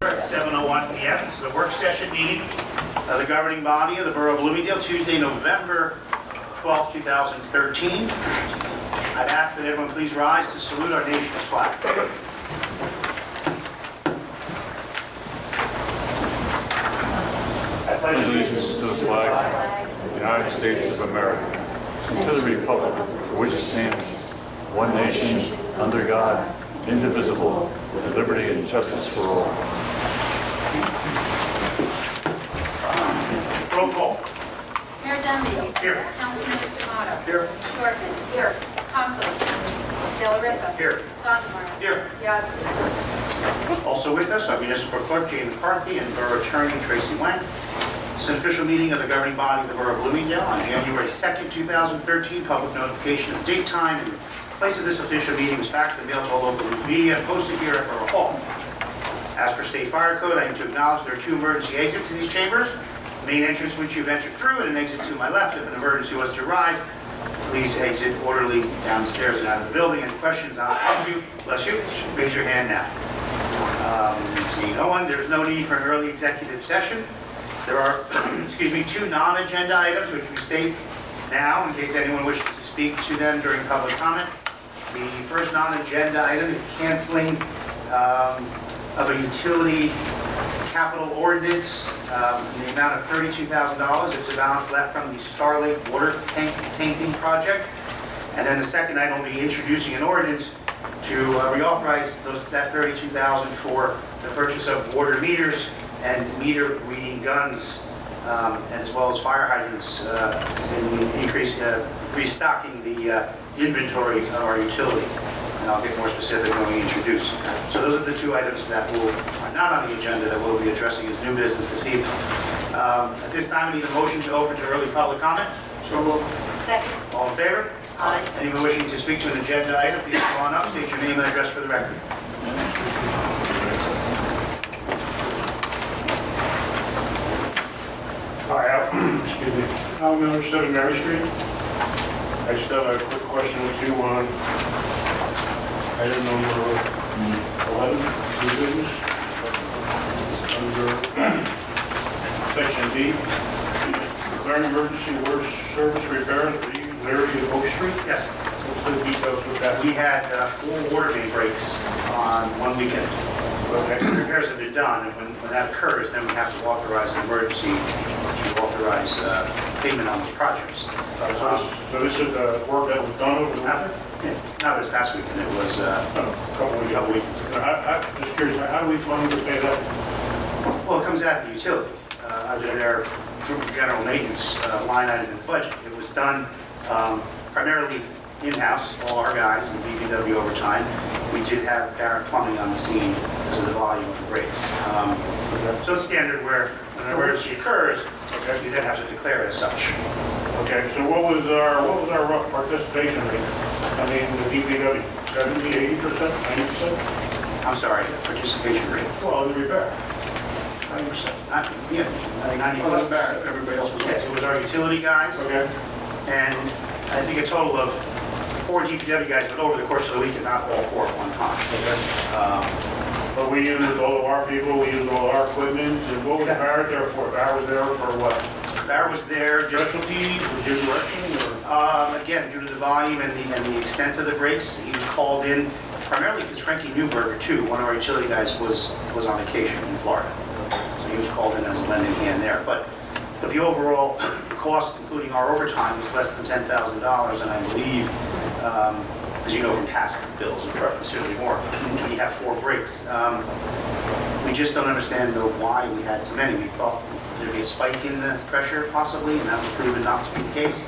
At 7:01 p.m. This is a work session meeting of the governing body of the Borough of Bloomingdale, Tuesday, November 12, 2013. I'd ask that everyone please rise to salute our nation's flag. I pledge Allegiance to the flag of the United States of America, and to the republic for which it stands, one nation, under God, indivisible, with liberty and justice for all. Roll call. Mayor Dunleavy. Here. Councilman D'Amato. Here. Shortman. Here. Conklin. Dela Ripa. Here. Sondemire. Here. Yazdi. Also with us, our municipal clerk, Jane McCarthy, and borough attorney, Tracy Wang. This is an official meeting of the governing body of the Borough of Bloomingdale on January 2nd, 2013. Public notification of date, time, and place of this official meeting was faxed and mailed to all local news media and posted here at Borough Hall. As per state fire code, I need to acknowledge there are two emergency exits in these chambers. The main entrance which you've entered through and an exit to my left. If an emergency was to arise, please exit orderly down the stairs and out of the building. Any questions on the issue? Bless you. Raise your hand now. Seeing no one, there's no need for an early executive session. There are, two non-agenda items which we state now in case anyone wishes to speak to them during public comment. The first non-agenda item is canceling of a utility capital ordinance in the amount of $32,000. It's a balance left from the Star Lake water tank painting project. And then the second item will be introducing an ordinance to reauthorize that $32,000 for the purchase of water meters and meter reading guns, and as well as fire hydrants, restocking the inventory of our utility. And I'll get more specific when we introduce. So those are the two items that are not on the agenda that we'll be addressing as new business this evening. At this time, we need a motion to open to early public comment. So moved. Second. All in favor? Aye. Anyone wishing to speak to an agenda item, please come on up, state your name and address for the record. Hi, I'm Miller, 7 Mary Street. I just have a quick question with you on item number 11, new business, under section D, declaring emergency water service repair at the Larry of Oak Street. Yes. What's the details with that? We had 4 water main breaks on one weekend. Okay. The repairs have been done, and when that occurs, then we have to authorize an emergency to authorize payment on those projects. So this is the work that was done over the winter? Not this past weekend, it was A couple of weeks ago. I'm just curious, how do we fund to pay that? well, it comes out of the utility, under their general maintenance line item in the budget. It was done primarily in-house, all our guys in DPW over time. We did have Barrett Plumbing on the scene because of the volume of the breaks. So it's standard where when an emergency occurs, you then have to declare it as such. Okay, so what was our rough participation rate? I mean, the DPW, 70, 80%, 90%? I'm sorry, participation rate. Well, in the repair. 90%. I think 90%. Well, that's Barrett, everybody else was Yes, it was our utility guys, Okay, and I think a total of 4 DPW guys, but over the course of the week, and not all 4 at one time. okay. But we used all of our people, we used all our equipment, and what was Barrett there for? Barrett was there for what? Barrett was there just, Specialties, was your direction, or? again, due to the volume and the extent of the breaks. He was called in primarily because Frankie Newberger, too, one of our utility guys, was on vacation in Florida. So he was called in as a lending hand there. But the overall cost, including our overtime, was less than $10,000, and I believe, as you know from past bills, certainly more. We have 4 breaks. We just don't understand, though, why we had so many. We thought there'd be a spike in the pressure, possibly, and that was proven not to be the case.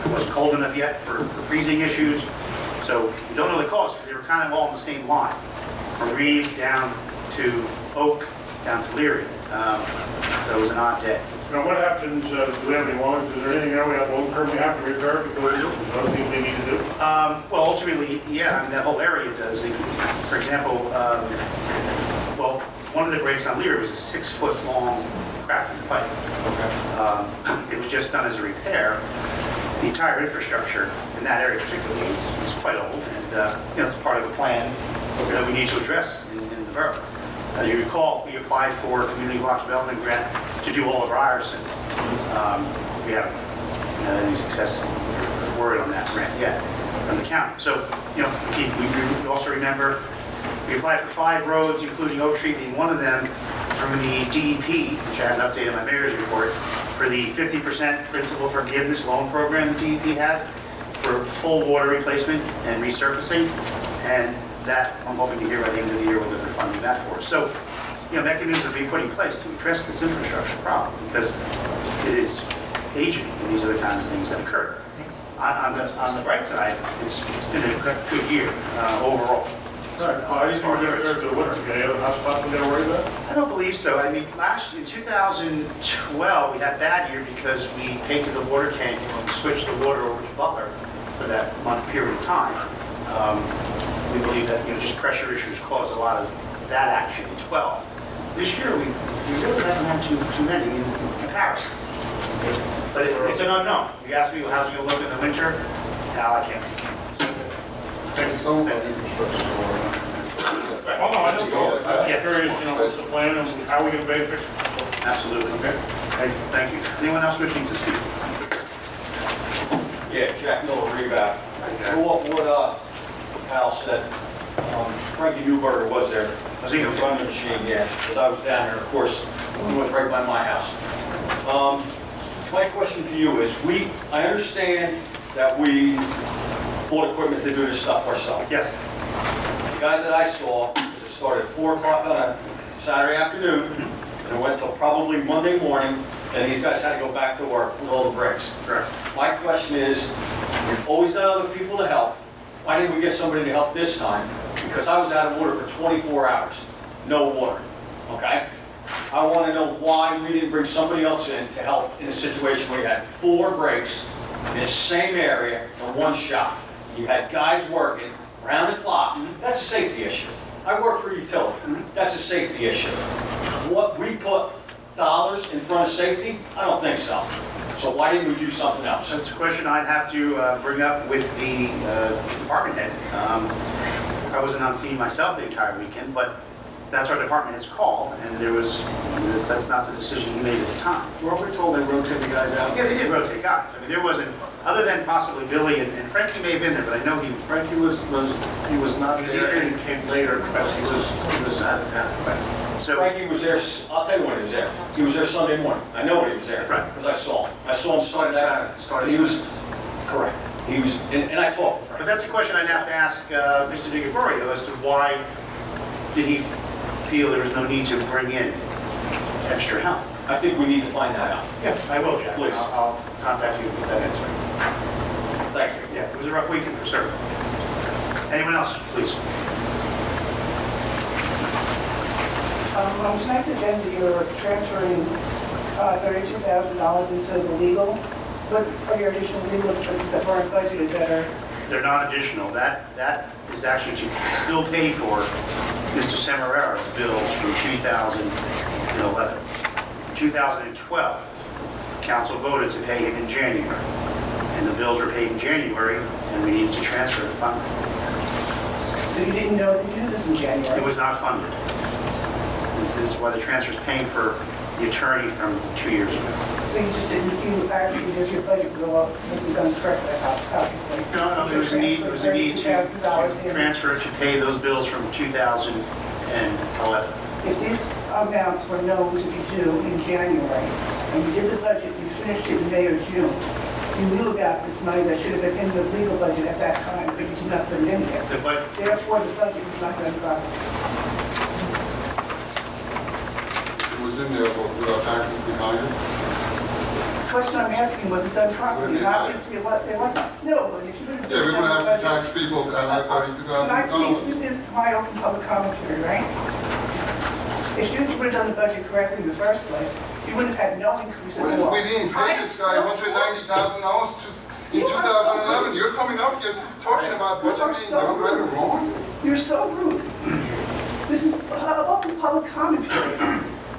It wasn't cold enough yet for freezing issues. So we don't know the cause, because they were kind of all in the same line. From Reeve down to Oak, down to Leary. So it was an odd day. Now, what happens, do we have any loans? Is there anything there we have long-term we have to repair because of this? Is there other things we need to do? Well, ultimately, yeah, I mean, that whole area does. For example, well, one of the breaks on Leary was a 6-foot-long crack in the pipe. Okay. It was just done as a repair. The entire infrastructure in that area particularly is quite old, and it's part of a plan that we need to address in the borough. As you recall, we applied for a community block development grant to do all of Ryerson. We haven't had any success word on that grant yet from the county. So, we also remember we applied for 5 roads, including Oak Street being one of them, from the DEP, which I have an update on my mayor's report, for the 50% principal forgiveness loan program the DEP has for full water replacement and resurfacing. And that I'm hoping to hear by the end of the year whether they're funding that for us. So, mechanisms are being put in place to address this infrastructure problem because it is aging, and these are the kinds of things that occur. On the bright side, it's been a good year overall. How do you think we're going to fare through the winter? Any other hotspots we got to worry about? I don't believe so. I mean, in 2012, we had a bad year because we painted the water tank and we switched the water over to Butler for that month period of time. We believe that just pressure issues caused a lot of that action in 12. This year, we really haven't had too many in comparison. But it's an unknown. You ask me how's it going to look in the winter, I can't. Thank you so much. Oh, no, I don't know. I'm just curious, what's the plan and how we can benefit? Absolutely. Okay. Thank you. Anyone else wishing to speak? Yeah, Jack Miller, Reback. Go off what Al said. Frankie Newberger was there. Was he? Running the machine, yeah. Because I was down there, of course, he was right by my house. My question to you is, I understand that we bought equipment to do this stuff ourselves. Yes. The guys that I saw, it started at 4 o'clock on a Saturday afternoon, and it went till probably Monday morning, and these guys had to go back to work with all the bricks. Correct. My question is, we've always got other people to help. Why didn't we get somebody to help this time? Because I was out of water for 24 hours. No water, okay? I want to know why we didn't bring somebody else in to help in a situation where you had 4 breaks in the same area in one shop. You had guys working around the clock. That's a safety issue. I work for a utility. That's a safety issue. What we put dollars in front of safety? I don't think so. So why didn't we do something else? That's a question I'd have to bring up with the department head. I wasn't on scene myself the entire weekend, but that's our department head's call, and that's not the decision he made at the time. Well, we're told they rotate the guys out. Yeah, they did rotate guys. I mean, there wasn't, other than possibly Billy and Frankie may have been there, but I know Frankie was not He was there, here. and he came later because he was out of town. So, Frankie was there, I'll tell you when he was there. He was there Sunday morning. I know when he was there. Right. Because I saw him. I saw him start that. Started He was, correct. He was, and I talked to but Frankie. that's a question I'd have to ask Mr. DiGregorio as to why did he feel there was no need to bring in extra help. I think we need to find that out. Yeah, I will, Jack. Please. I'll contact you with that answer. Thank you. Yeah, it was a rough weekend for certain. Anyone else, please? On tonight's agenda, you're transferring $32,000 into the legal. What are your additional legal expenses that weren't budgeted that are? They're not additional. That is actually to still pay for Mr. Semerara's bills from 2011. 2012, council voted to pay him in January, and the bills were paid in January, and we needed to transfer the fund. So you didn't know that you did this in It January? was not funded. This is why the transfer is paying for the attorney from 2 years ago. So you just didn't, because your budget wasn't done correctly, obviously. No, there was a need to transfer to pay those bills from 2011. If these amounts were known to be due in January, and you did the budget, you finished it in May or June, you knew about this money that should have been in the legal budget at that time, but you did not put it in there. Therefore, the budget was not done properly. It was in there, but without taxes behind it. The question I'm asking, was it done properly? And obviously, it wasn't. No, but if you would have Yeah, we would have to tax people at $32,000. This is my open public commentary, right? If you would have done the budget correctly in the first place, you wouldn't have had no increase at all. We didn't pay this guy $190,000 in 2011. You're coming up, you're talking about budget being done right or wrong? You're so rude. This is open public commentary.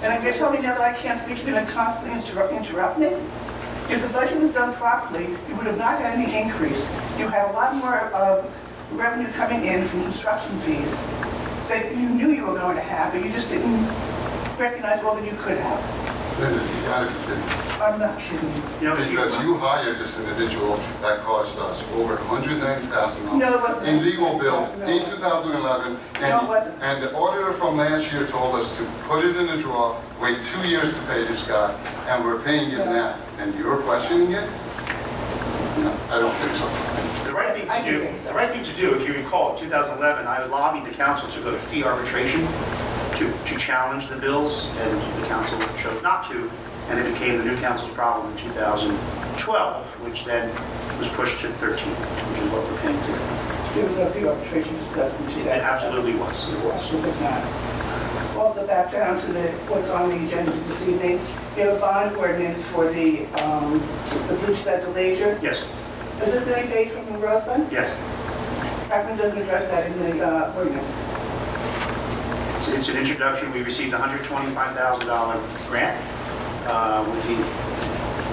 And you're telling me now that I can't speak, you're going to constantly interrupt me? If the budget was done properly, you would have not had any increase. You had a lot more revenue coming in from construction fees. that you knew you were going to have, but you just didn't recognize more than you could have. Linda, you gotta be kidding. I'm not kidding. You know, Because you hired this individual that cost us over $190,000 No, it wasn't. in legal bills No. in 2011. No, it wasn't. And the auditor from last year told us to put it in the drawer, wait 2 years to pay this guy, and we're paying it now. And you're questioning it? No, I don't think so. The right thing I to do do, think so. the right thing to do, if you recall, in 2011, I lobbied the council to go to fee arbitration to challenge the bills, and the council chose not to, and it became the new council's problem in 2012, which then was pushed to 13, which is what we're paying today. There was no fee arbitration discussed in 2000. It absolutely was. It was not. Also back down to what's on the agenda this evening, you have a bond ordinance for the Blue Side of Leisure. Yes, Is this going to be paid from the Rose Fund? yes. Hackman doesn't address that in the ordinance. It's an introduction. We received a $125,000 grant.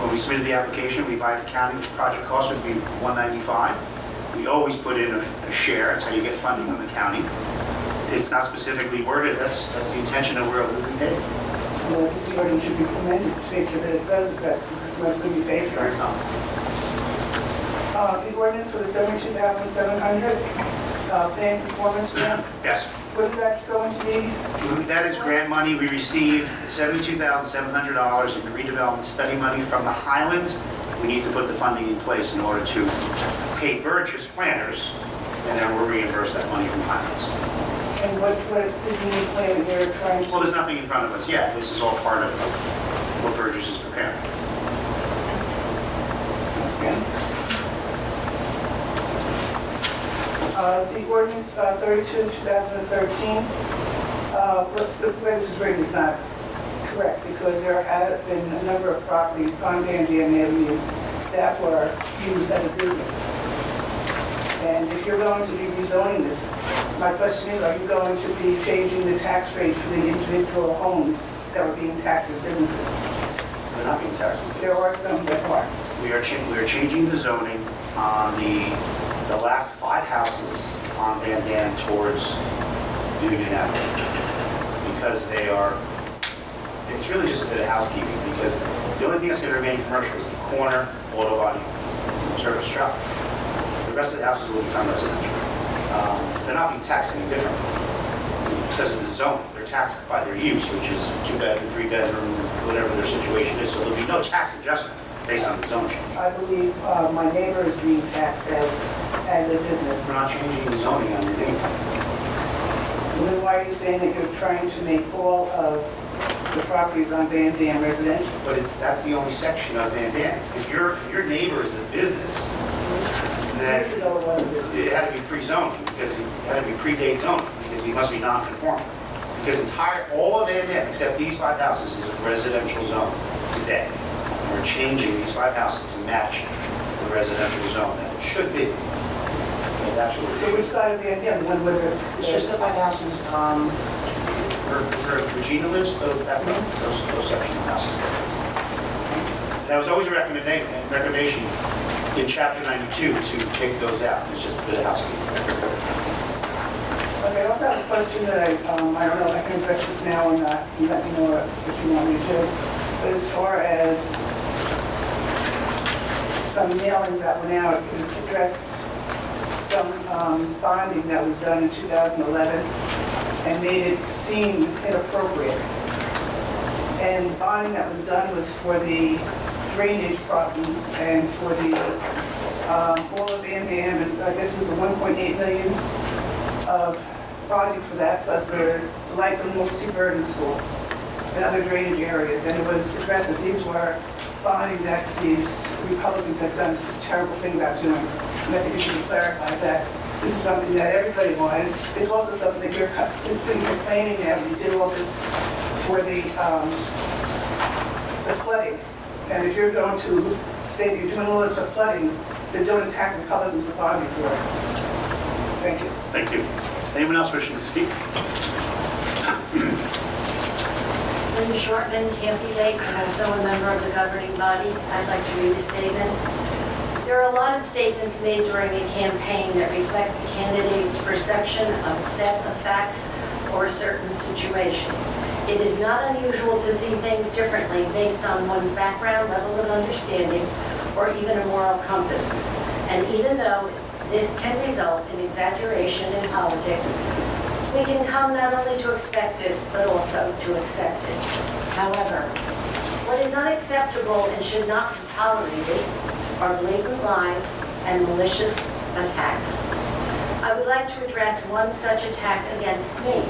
When we submitted the application, we advised the county the project cost would be $195. We always put in a share. That's how you get funding from the county. It's not specifically worded. That's the intention of where it will be paid. Well, I think the ordinance should be amended to make sure that it does address what's going to be paid for. The ordinance for the $72,700 plan performance grant, Yes. what is that going to be? That is grant money. We received $72,700 in redevelopment study money from the Highlands. We need to put the funding in place in order to pay Burgess planners, and then we'll reimburse that money from Highlands. And what is the new plan that they're trying to? Well, there's nothing in front of us yet. This is all part of what Burgess is preparing. Okay. The ordinance 32, 2013, the way this is written is not correct because there have been a number of properties on Van Dam Avenue that were used as a business. And if you're going to be rezoning this, my question is, are you going to be changing the tax rate for the individual homes that are being taxed as businesses? They're not being taxed. There are some that are. We are changing the zoning on the last 5 houses on Van Dam towards Union Avenue because they are, it's really just a bit of housekeeping because the only thing that's going to remain commercial is the corner auto body service shop. The rest of the houses will become residential. They're not being taxed any differently because of the zone. They're taxed by their use, which is 2-bedroom, 3-bedroom, whatever their situation is. So there'll be no tax adjustment based on the zone change. I believe my neighbor is being taxed as a business. We're not changing the zoning on your neighbor. Well, then why are you saying that you're trying to make all of the properties on Van Dam residential? But that's the only section of Van Dam. If your neighbor is a business, then Years ago it was a business. it had to be pre-zoning because it had to be pre-date zoning because he must be non-conforming. Because all of Van Dam, except these 5 houses, is a residential zone today. And we're changing these 5 houses to match the residential zone that it should be. It absolutely So should. which side of Van Dam, the one where the... It's just the 5 houses, where Regina lives, those section of houses there. That was always a recommendation in Chapter 92 to take those out. It's just a bit of housekeeping. Okay, I also have a question that I don't know if I can address this now or not. You let me know what you want me to do. But as far as some mailings that went out, it addressed some bonding that was done in 2011 and made it seem inappropriate. And the bonding that was done was for the drainage problems and for the all of Van Dam, and I guess it was a 1.8 million of bonding for that, plus the lights on Multi Burden School and other drainage areas. And it was addressed that these were bonding that these Republicans have done such a terrible thing about doing. And I think we should clarify that this is something that everybody wanted. It's also something that you're sitting here claiming that you did all this for the flooding. And if you're going to say that you're doing all this for flooding, then don't attack Republicans for bonding for it. Thank you. Thank you. Anyone else wishing to speak? Linda Shortman, Campy Lake, and also a member of the governing body. I'd like to read a statement. There are a lot of statements made during a campaign that reflect the candidate's perception of a set of facts or a certain situation. It is not unusual to see things differently based on one's background, level of understanding, or even a moral compass. And even though this can result in exaggeration in politics, we can come not only to expect this, but also to accept it. However, what is unacceptable and should not be tolerated are blatant lies and malicious attacks. I would like to address one such attack against me.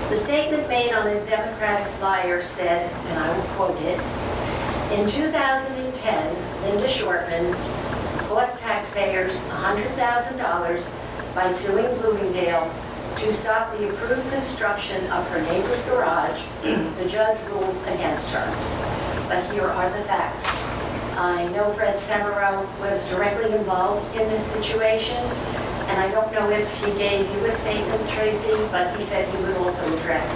The statement made on the Democratic flyer said, and I will quote it, "In 2010, Linda Shortman cost taxpayers $100,000 by suing Bloomingdale to stop the approved construction of her neighbor's garage. The judge ruled against her." But here are the facts. I know Fred Semero was directly involved in this situation, and I don't know if he gave you a statement, Tracy, but he said he would also address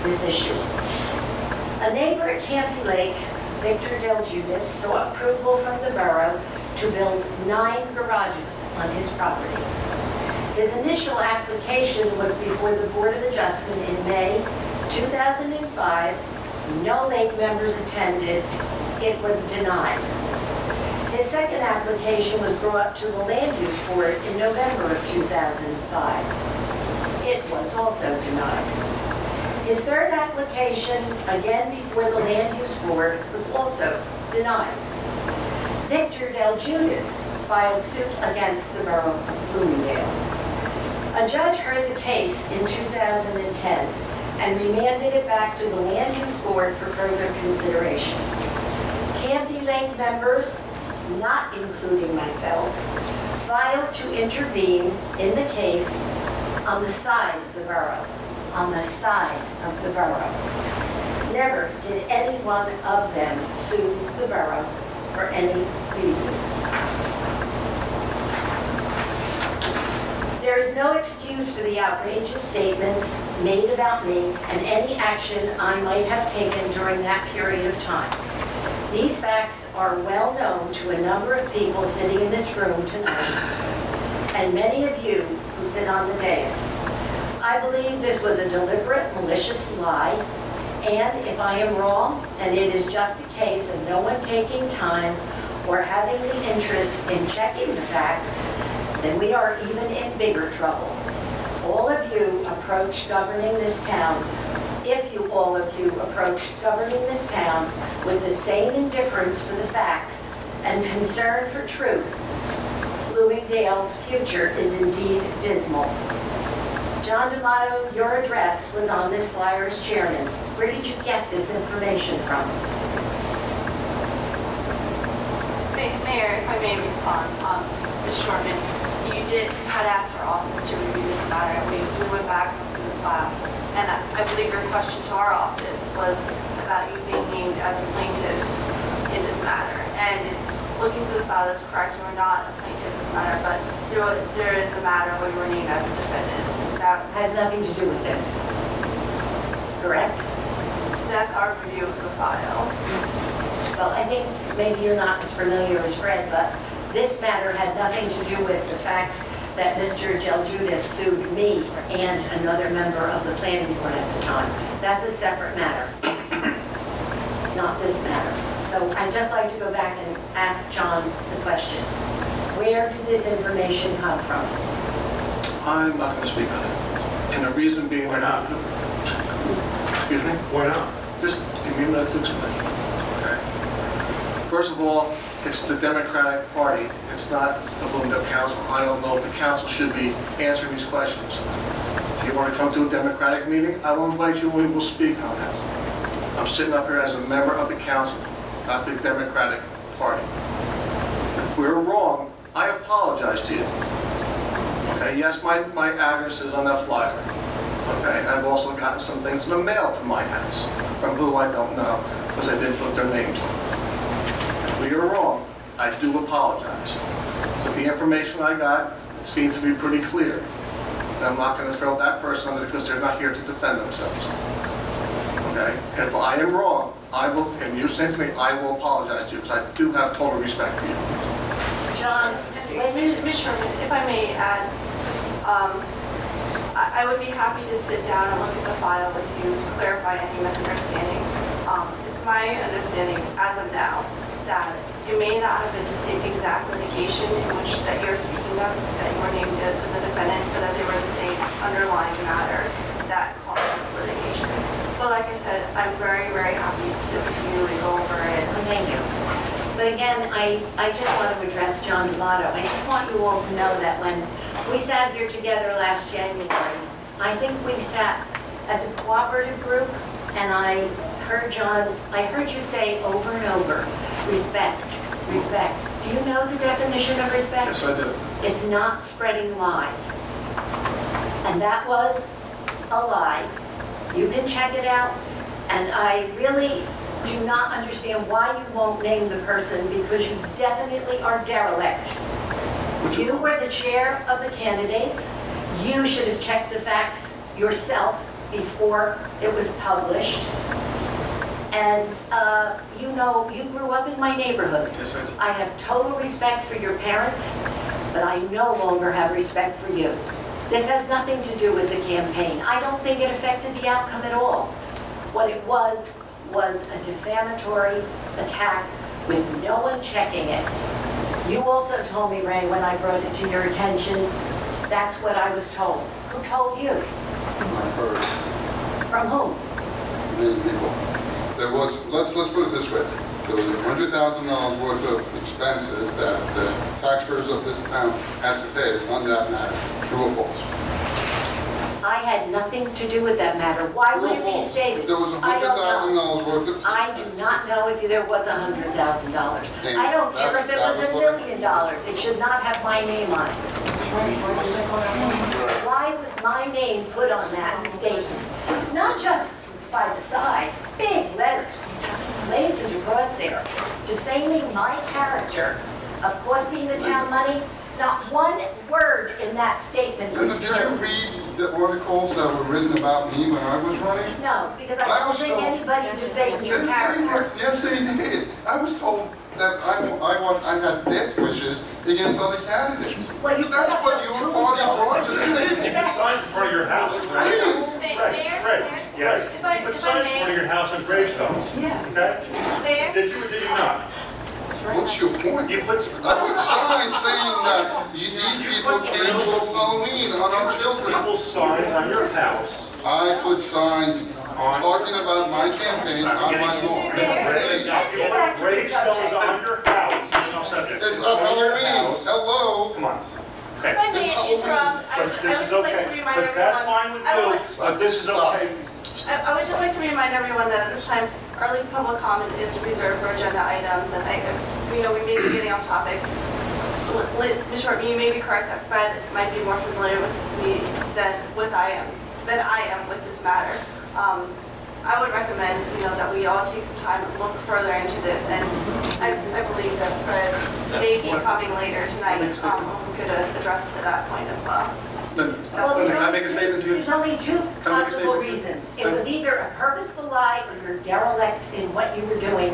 this issue. A neighbor at Campy Lake, Victor Del Judas, sought approval from the borough to build 9 garages on his property. His initial application was before the Board of Adjustment in May 2005. No lake members attended. It was denied. His second application was brought to the Land Use Board in November of 2005. It was also denied. His third application, again before the Land Use Board, was also denied. Victor Del Judas filed suit against the borough of Bloomingdale. A judge heard the case in 2010 and remanded it back to the Land Use Board for further consideration. Campy Lake members, not including myself, filed to intervene in the case on the side of the borough. On the side of the borough. Never did any one of them sue the borough for any reason. There is no excuse for the outrageous statements made about me and any action I might have taken during that period of time. These facts are well known to a number of people sitting in this room tonight, and many of you who sit on the dais. I believe this was a deliberate, malicious lie, and if I am wrong, and it is just a case of no one taking time or having the interest in checking the facts, then we are even in bigger trouble. All of you approach governing this town, if you all of you approach governing this town with the same indifference for the facts and concern for truth, Bloomingdale's future is indeed dismal. John D'Amato, your address was on this flyer as chairman. Where did you get this information from? Mayor, if I may respond, Ms. Shortman, you did try to ask our office to review this matter. We went back to the file, and I believe your question to our office was about you being named as a plaintiff in this matter. And looking through the file, that's correct. You are not a plaintiff in this matter, but there is a matter where you were named as a defendant. That Has nothing to do with this, correct? That's our review of the file. Well, I think maybe you're not as familiar as Fred, but this matter had nothing to do with the fact that Mr. Del Judas sued me and another member of the planning board at the time. That's a separate matter, not this matter. So I'd just like to go back and ask John the question. Where did this information come from? I'm not going to speak on it. And the reason being... Why not? Excuse me? Why not? Just give me a minute to explain. Okay. First of all, it's the Democratic Party. It's not the Bloomingdale Council. I don't know if the council should be answering these questions. If you want to come to a Democratic meeting, I will invite you and we will speak on that. I'm sitting up here as a member of the council, not the Democratic Party. If we're wrong, I apologize to you. Okay, yes, my address is on that flyer. Okay, I've also gotten some things in the mail to my house from who I don't know because they didn't put their names on it. If we are wrong, I do apologize. So the information I got seems to be pretty clear. And I'm not going to throw that person under because they're not here to defend themselves. Okay, and if I am wrong, I will, and you say to me, I will apologize to you because I do have total respect for you. John, Ms. Sherman, if I may add, I would be happy to sit down and look at the file with you to clarify any misunderstanding. It's my understanding as of now that it may not have been the same exact litigation in which that you're speaking of, that you were named as a defendant, but that they were the same underlying matter that caused these litigations. But like I said, I'm very, very happy to sit with you and go over it. Well, thank you. But again, I just want to address John D'Amato. I just want you all to know that when we sat here together last January, I think we sat as a cooperative group, and I heard you say over and over, respect, respect. Do you know the definition of respect? Yes, I do. It's not spreading lies. And that was a lie. You can check it out. And I really do not understand why you won't name the person, because you definitely are derelict. You were the chair of the candidates. You should have checked the facts yourself before it was published. And you know, you grew up in my neighborhood. Yes, I do. I have total respect for your parents, but I no longer have respect for you. This has nothing to do with the campaign. I don't think it affected the outcome at all. What it was a defamatory attack with no one checking it. You also told me, Ray, when I brought it to your attention, that's what I was told. Who told you? I heard From whom? many people. There was, let's put it this way. There was $100,000 worth of expenses that the taxpayers of this town had to pay on that matter. True or false? I had nothing to do with that matter. Why True would or it be false? stated? There was I don't know. $100,000 worth of I do expenses. not know if there was $100,000. I don't care if it was $1 million. It should not have my name on it. Why was my name put on that statement? Not just by the side, big letters, blazoned across there, defaming my character of costing the town money. Not one word in that statement was Linda, true. did you read the articles that were written about me when I was running? No, because I don't think anybody defamed your character. Yes, they did. I was told that I had death wishes against other candidates. Well, you That's what your party brought to the You table. put signs in front of your house, right? Right, yes. You put signs in front of your house on gravestones, okay? Mayor? Did you or did you not? What's your point? You put... I put signs saying that these people canceled Halloween on our children. Little signs on your house. I put signs talking about my campaign on my lawn. Gravestones on your house. It's not Halloween. Hello. Come on. If I Okay. may interrupt, I But would this just is like to okay. remind But that's everyone. fine with you, but this is okay. I would just like to remind everyone that at this time, early public comment is reserved for agenda items, and we may be getting off topic. Ms. Short, you may be correct that Fred might be more familiar with me than I am with this matter. I would recommend, that we all take some time and look further into this, and I believe that Fred may be coming later tonight, we could address it at that point as well. Well, Can I make a statement to you? There's only two Can I make a possible statement to you? reasons. It was either a purposeful lie or you're derelict in what you were doing.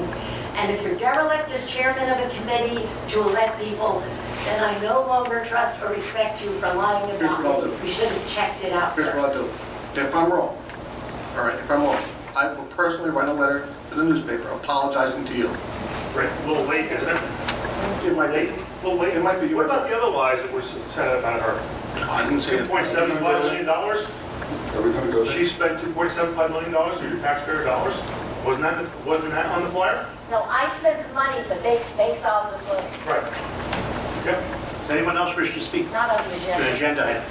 And if you're derelict as chairman of a committee to elect people, then I no longer trust or respect you for lying Here's about what I'll me. do. You should have checked it out Here's what I'll first. do. If I'm wrong, all right, if I'm wrong, I will personally write a letter to the newspaper apologizing to you. Right, a little late, isn't it? It might be. A little late. It might be. What about the other lies that were said about her? I didn't say it. $2.75 million? Are we gonna go there? She spent $2.75 million of your taxpayer dollars? Wasn't that on the flyer? No, I spent the money, but they solved the flood. Right. Yep. Does anyone else wish to speak? Not on the An agenda. agenda item.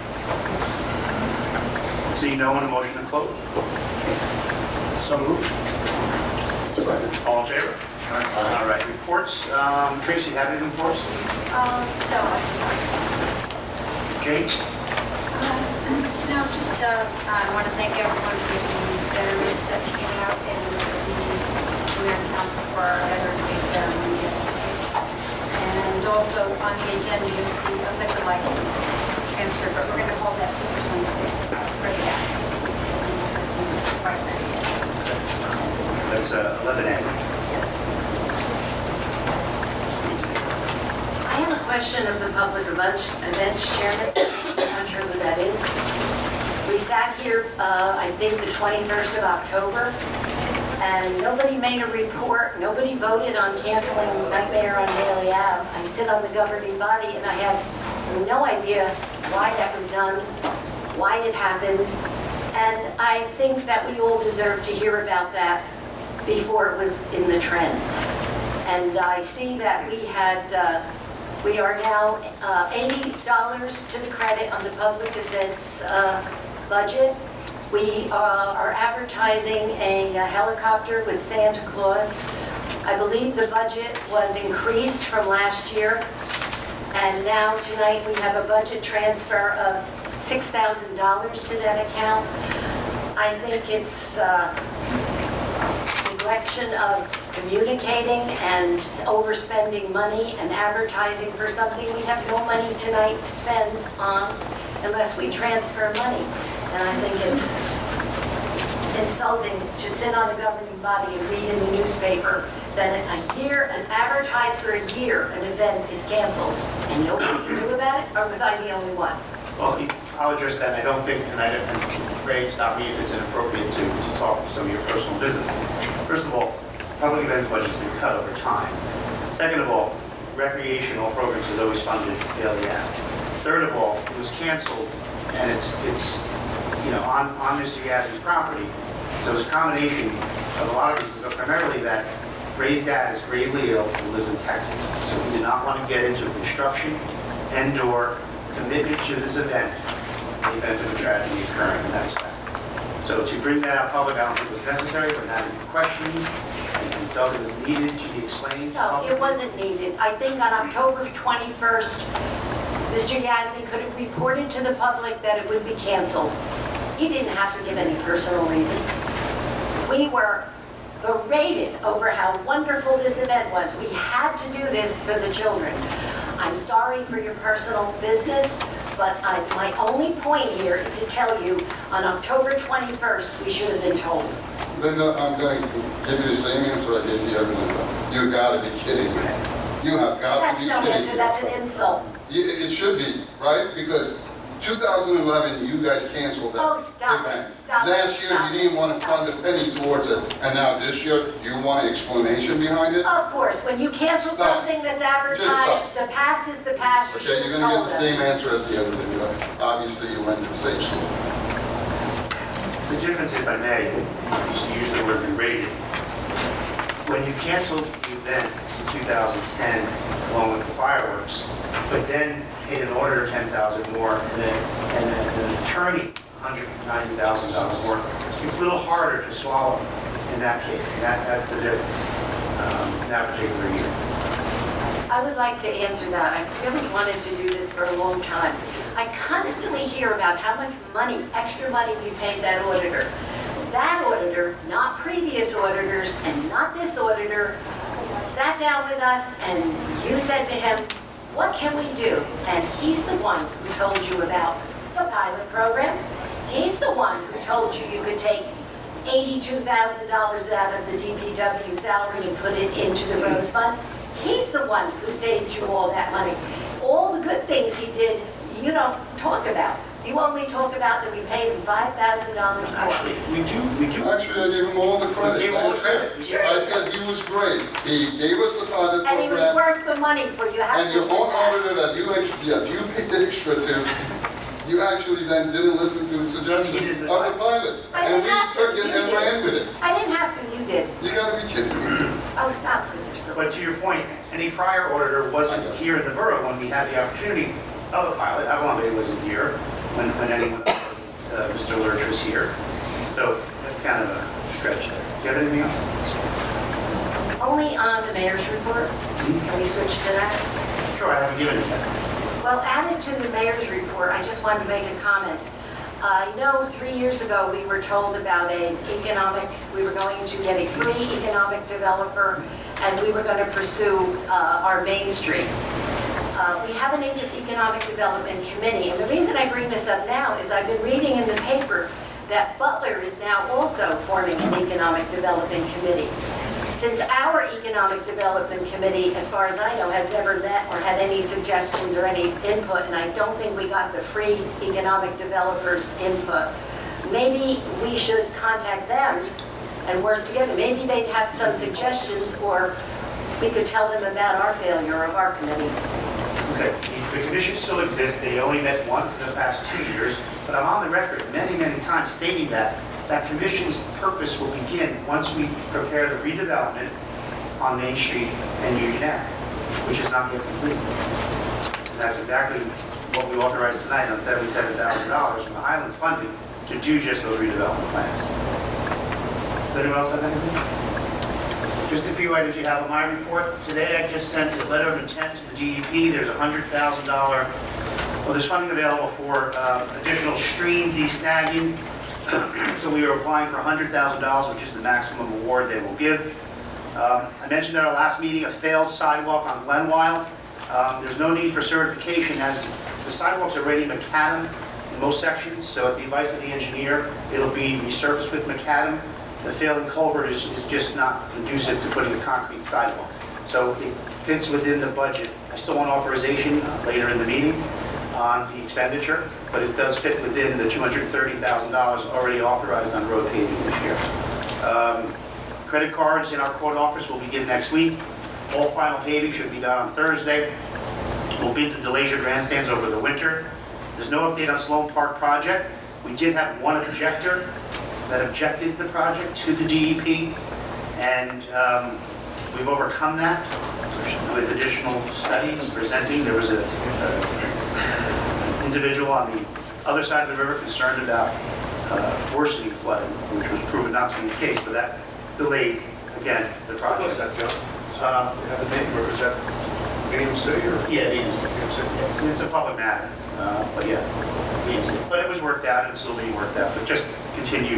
Seeing no one, a motion to close. So moved. All in favor? All right, reports. Tracy, have any reports? No, James? No, just, I want to thank everyone for the veterans that came out in the American Council for our Veterans Day ceremony yesterday. And also on the agenda, you'll see a liquor license transfer, but we're going to hold that to the 26th for the act. That's 11A. Yes. I have a question of the public events chairman. I'm not sure who that is. We sat here, I think the 21st of October, and nobody made a report, nobody voted on canceling Nightmare on Daly Ave. I sit on the governing body, and I have no idea why that was done, why it happened, and I think that we all deserve to hear about that before it was in the trends. And I see that we are now $80 to the credit on the public events budget. We are advertising a helicopter with Santa Claus. I believe the budget was increased from last year. And now tonight we have a budget transfer of $6,000 to that account. I think it's neglection of communicating and overspending money and advertising for something we have no money tonight to spend on unless we transfer money. And I think it's insulting to sit on a governing body and read in the newspaper that advertised for a year, an event is canceled, and nobody can do about it, or was I the only one? Well, I'll address that. I don't think, and Ray, stop me if it's inappropriate to talk some of your personal business. First of all, public events budget's been cut over time. Second of all, recreational programs is always funded daily out. Third of all, it was canceled, and it's on Mr. Yaz's property. So it's a combination of a lot of reasons, but primarily that Ray's dad is gravely ill and lives in Texas. So we did not want to get into construction and/or commitment to this event in the event of a tragedy occurring in that respect. So to bring that out public, I don't think was necessary, but now the question, and felt it was needed to be explained. No, it wasn't needed. I think on October 21st, Mr. Yasny could have reported to the public that it would be canceled. He didn't have to give any personal reasons. We were berated over how wonderful this event was. We had to do this for the children. I'm sorry for your personal business, but my only point here is to tell you on October 21st, we should have been told. Linda, I'm going to give you the same answer I gave the other Linda. You gotta be kidding me. You have got to be kidding me. That's no answer, that's an insult. It should be, right? Because 2011, you guys canceled that Oh, stop it, event. stop it, Last year, stop you it, didn't want to stop fund a penny towards it, and now this year, you want an explanation behind it? Of course, when you cancel Stop. something that's Just advertised, stop. the past is the past, you Okay, should you're have going to told get the us. same answer as the other Linda. Obviously, you went to the same school. The difference, if I may, is to use the word berated. When you canceled the event in 2010, along with the fireworks, but then paid an auditor $10,000 more, and an attorney $190,000 more, it's a little harder to swallow in that case, and that's the difference in that particular year. I would like to answer that. I really wanted to do this for a long time. I constantly hear about how much money, extra money we paid that auditor. That auditor, not previous auditors, and not this auditor, sat down with us and you said to him, what can we do? And he's the one who told you about the pilot program. He's the one who told you you could take $82,000 out of the DPW salary and put it into the Rose Fund. He's the one who saved you all that money. All the good things he did, you don't talk about. You only talk about that we paid him $5,000 more. Actually, we do. Actually, I gave him all the credit. Gave him all the last year. credit. I said he was great. He gave us the pilot And he was program. worth the money for you. How And can your you do own that? auditor that you paid extra to, you actually then didn't listen to the suggestion of the pilot. I And didn't we have to, took it you and did. ran with it. I didn't have to, you did. You gotta be kidding me. Oh, stop with your silly. But to your point, any prior auditor wasn't here in the borough when we had the opportunity of a pilot. Avalon wasn't here when anyone, Mr. Lurch was here. So that's kind of a stretch there. Do you have anything else? Only on the mayor's report. Can we switch to that? Sure, I haven't given it yet. Well, added to the mayor's report, I just wanted to make a comment. I know 3 years ago, we were told about we were going to get a free economic developer, and we were going to pursue our Main Street. We have an economic development committee, and the reason I bring this up now is I've been reading in the paper that Butler is now also forming an economic development committee. Since our economic development committee, as far as I know, has never met or had any suggestions or any input, and I don't think we got the free economic developers input. maybe we should contact them and work together. Maybe they'd have some suggestions, or we could tell them about our failure of our committee. Okay, the commission still exists. They only met once in the past 2 years, but I'm on the record many, many times stating that that commission's purpose will begin once we prepare the redevelopment on Main Street and Union Ave, which is not yet complete. And that's exactly what we authorized tonight on $77,000 from the Highlands funding to do just those redevelopment plans. Does anyone else have anything? Just a few items you have on my report. Today I just sent a letter of intent to the DEP. There's $100,000, well, there's funding available for additional stream desnagging. So we are applying for $100,000, which is the maximum award they will give. I mentioned at our last meeting a failed sidewalk on Glenwyle. There's no need for certification as the sidewalks are already macadam in most sections, so at the advice of the engineer, it'll be resurfaced with macadam. The failing culvert is just not conducive to putting a concrete sidewalk. So it fits within the budget. I still want authorization later in the meeting on the expenditure, but it does fit within the $230,000 already authorized on road paving this year. Credit cards in our court office will begin next week. All final paving should be done on Thursday. We'll bid the Delasia grandstands over the winter. There's no update on Sloan Park project. We did have one objector that objected the project to the DEP, and we've overcome that with additional studies presenting. There was an individual on the other side of the river concerned about worsening flooding, which was proven not to be the case, but that delayed, again, the project. What was that, Joe? You have a name, or is that BMC, or? Yeah, BMC. It's a public matter, but yeah, BMC. But it was worked out, and it's still being worked out, but just continue.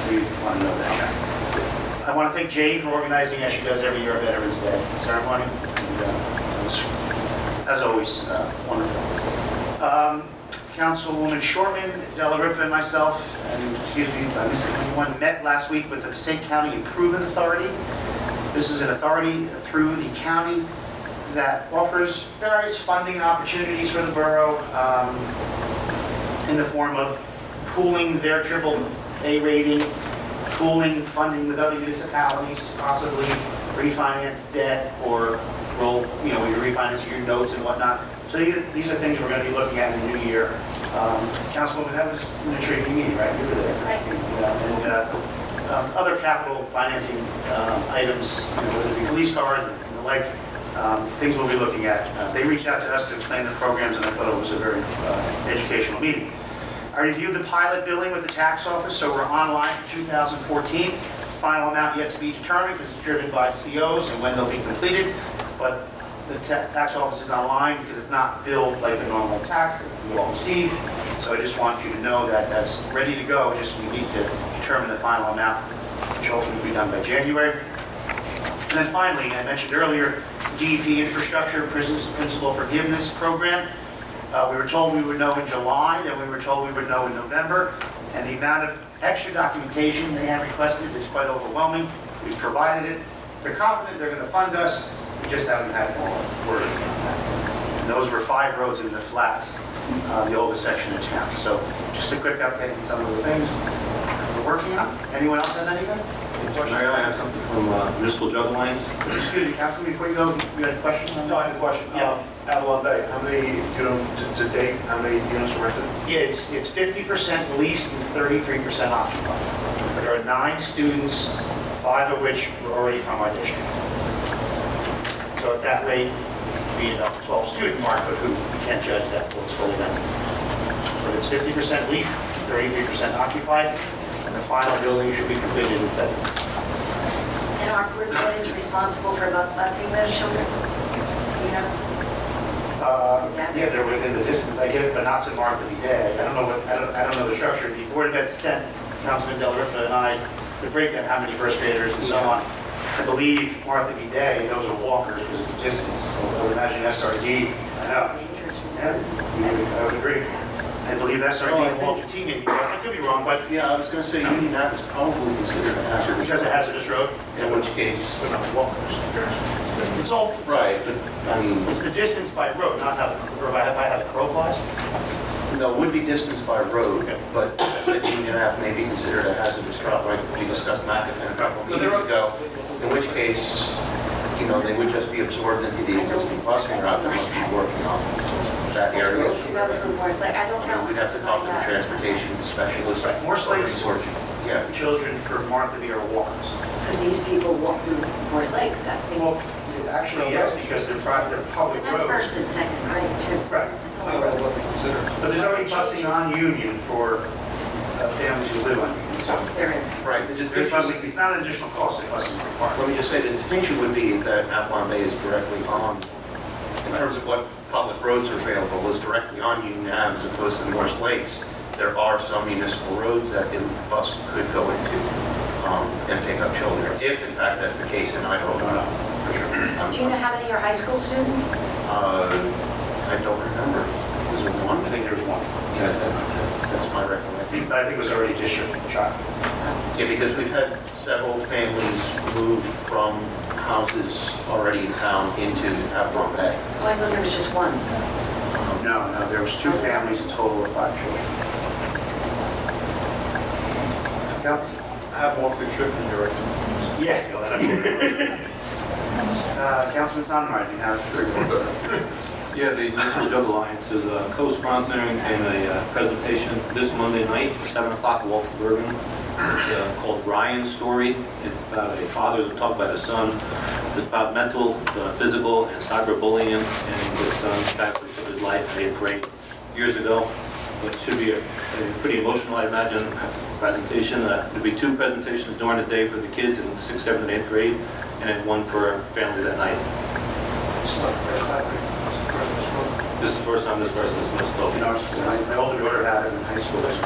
We want to know that. I want to thank Jane for organizing, as she does every year, a Veterans Day ceremony. And, it was, as always, wonderful. Councilwoman Shortman, Della Ripa, and myself, and excuse me if I missed anyone, met last week with the Passaic County Improvement Authority. This is an authority through the county that offers various funding opportunities for the borough in the form of pooling their AAA rating, pooling funding with other municipalities to possibly refinance debt or roll, you know, you're refinancing your notes and whatnot. So these are things we're going to be looking at in the new year. Councilwoman, that was an intriguing meeting, right? You were there. Right. And other capital financing items, you know, whether it be police cars and the like, things we'll be looking at. They reached out to us to explain the programs, and I thought it was a very educational meeting. I reviewed the pilot billing with the tax office, so we're online for 2014. Final amount yet to be determined because it's driven by COs and when they'll be completed. But the tax office is online because it's not billed like the normal tax that we all receive. So I just want you to know that that's ready to go. Just we need to determine the final amount, which hopefully will be done by January. And then finally, I mentioned earlier, DEP Infrastructure Principal Forgiveness Program. We were told we would know in July, then we were told we would know in November, and the amount of extra documentation they have requested is quite overwhelming. We've provided it. They're confident they're going to fund us. We just haven't had more word on that. And those were 5 roads in the flats, the oldest section of town. So just a quick update on some of the things we're working on. Anyone else have anything? Mayor, I have something from Municipal Drug Alliance. Excuse me, Councilman, before you go, you had a question? No, I had a question. Yeah. Avalon Bay, how many, you know, to date, how many units are rented? Yeah, it's 50% leased and 33% occupied. There are 9 students, 5 of which were already from our district. So at that rate, be about 12 student mark, but who, we can't judge that until it's fully done. But it's 50% leased, 33% occupied, and the final building should be completed in February. And our group that is responsible for busing those children, you know? Yeah, they're within the distance, I get, but not to Martha V. Day. I don't know what, I don't know the structure. The Board of Ed sent Councilman Del Ripa and I the breakdown, how many first graders and so on. I believe Martha V. Day, those are walkers because of the distance. So I would imagine SRD, I know. Yeah, I would agree. I believe SRD and Walter T. maybe, yes, I could be wrong, but Yeah, I was going to say Union Ave is probably considered a hazard. because it hazardous road, In which case, But not walkers. it's all, right, but I mean, it's the distance by road, not how, or by how the crow flies. No, would be distanced by road, but as I said, Union Ave may be considered a hazardous route, like we discussed McAfee a couple of meetings ago, in which case, you know, they would just be absorbed into the existing busing route that must be working on that area. To go through Morse Lake, I don't know. We'd have to talk to the transportation specialist. Morse Lake's, Yeah. children for Martha are walkers. Could these people walk through Morse Lake? Is that Well, actually, yes, because they're private, they're public That's roads. first and second grade, too. Right. That's I all don't right. know what they consider. But there's already busing on Union for families who live on Union. So Yes, there is. Right, the there's distinction, busing, it's not an additional cost that busing is required. let me just say, the distinction would be that Avalon Bay is directly on, in terms of what public roads are available, is directly on Union Ave as opposed to Morse Lakes. There are some municipal roads that the bus could go into and pick up children, if in fact that's the case, and I don't know for sure. Do you know how many are high school students? I don't remember. Was it one? I think there's one, Yeah, that's my recollection. but I think it was already district child. Yeah, because we've had several families move from houses already in town into Avalon Bay. Oh, I thought there was just one. No, there was 2 families, a total of 5 children. I have walked the trip in your Yeah. you'll let him. Councilman Sondemire, do you have a report? Yeah, the Municipal Drug Alliance is co-sponsoring a presentation this Monday night, 7 o'clock at Walter Bergen. It's called Ryan's Story. It's about a father who talked about his son. It's about mental, physical, and cyberbullying, and his son tragically took his life in 8th grade years ago. It should be a pretty emotional, I imagine, presentation. There'll be 2 presentations during the day for the kids in 6th, 7th, and 8th grade, and then 1 for families at night. It's not the first time. It's the first one. This is the first time this person has missed You know, my older daughter had it in high school, and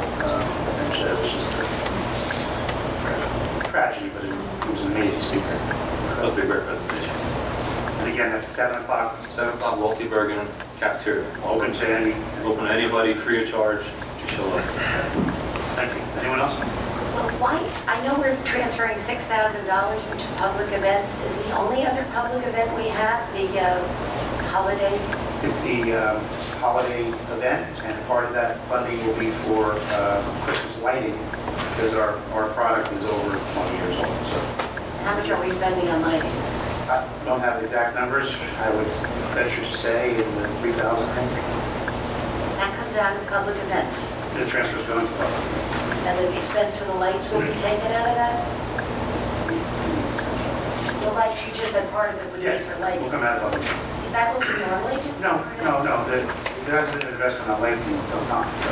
it was just a tragedy, but he was an amazing speaker. Must be a great presentation. And again, that's 7 o'clock, 7 o'clock, Walter Bergen cafeteria. open to any. Open to anybody, free of charge, to show up. Thank you. Anyone else? Well, why, I know we're transferring $6,000 into public events. Is the only other public event we have the holiday? It's the holiday event, and part of that funding will be for Christmas lighting, because our product is over 20 years old. So How much are we spending on lighting? I don't have exact numbers. I would venture to say in the 3,000 range. That comes out of public events. The transfer's going to public. And the expense for the lights will be taken out of that? The lights, you just said part of it would be Yes, for we'll lighting. come out of public. Is that what we normally do? No. There hasn't been an investment on lights in some time, so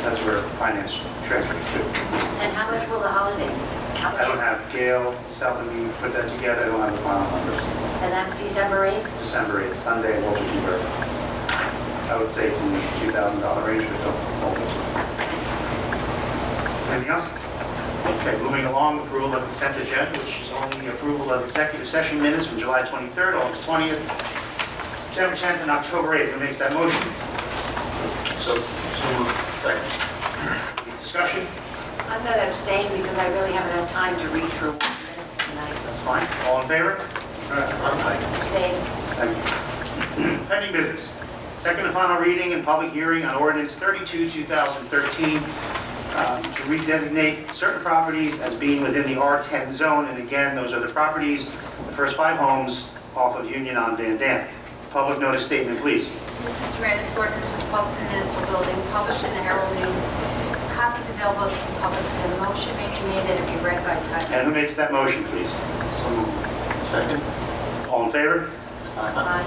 that's where finance transfers to. And how much will the holiday? How I don't much? have Gail, Selden, you put that together, I don't have the final numbers. And that's December 8th? December 8th, Sunday, Walter T. Bergen. I would say it's in the $2,000 range, but don't. Anything else? Okay, moving along, approval of consent agenda, which is only approval of executive session minutes from July 23rd, August 20th, September 10th, and October 8th. Who makes that motion? So moved. Second. Any discussion? I'm going to abstain because I really haven't had time to read through minutes tonight. That's fine. All in favor? Abstain. Thank you. Pending business. Second and final reading and public hearing on ordinance 32, 2013, to redesignate certain properties as being within the R10 zone. And again, those are the properties, the first 5 homes off of Union on Van Dam. Public notice statement, please. Mr. Mayor, this ordinance was posted in the municipal building, published in the Herald News. Copies available to the public, and a motion may be made that it be read by title. And who makes that motion, please? Second. All in favor? Aye.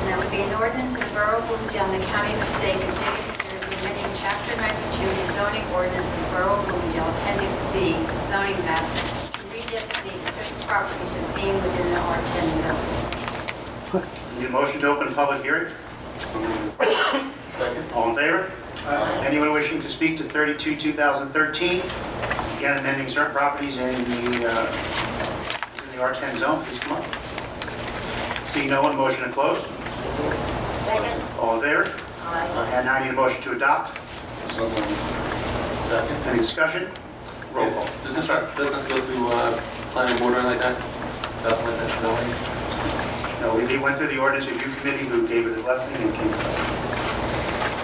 And that would be an ordinance in the Borough of Bloomingdale, in the County of Passaic, and State of New Jersey, amending Chapter 92, the zoning ordinance in the Borough of Bloomingdale, Appendix B, zoning map, to redesignate certain properties as being within the R10 zone. Need a motion to open public hearing? Second. All in favor? Anyone wishing to speak to 32, 2013? Again, amending certain properties in the R10 zone, please come up. See no one, motion to close. Second? All in favor? Aye. And now I need a motion to adopt. So moved. Second. Any discussion? Roll call. Does this not go through planning board or anything like that? Nothing like that, no way? No, we went through the ordinance review committee who gave it a blessing and came to us.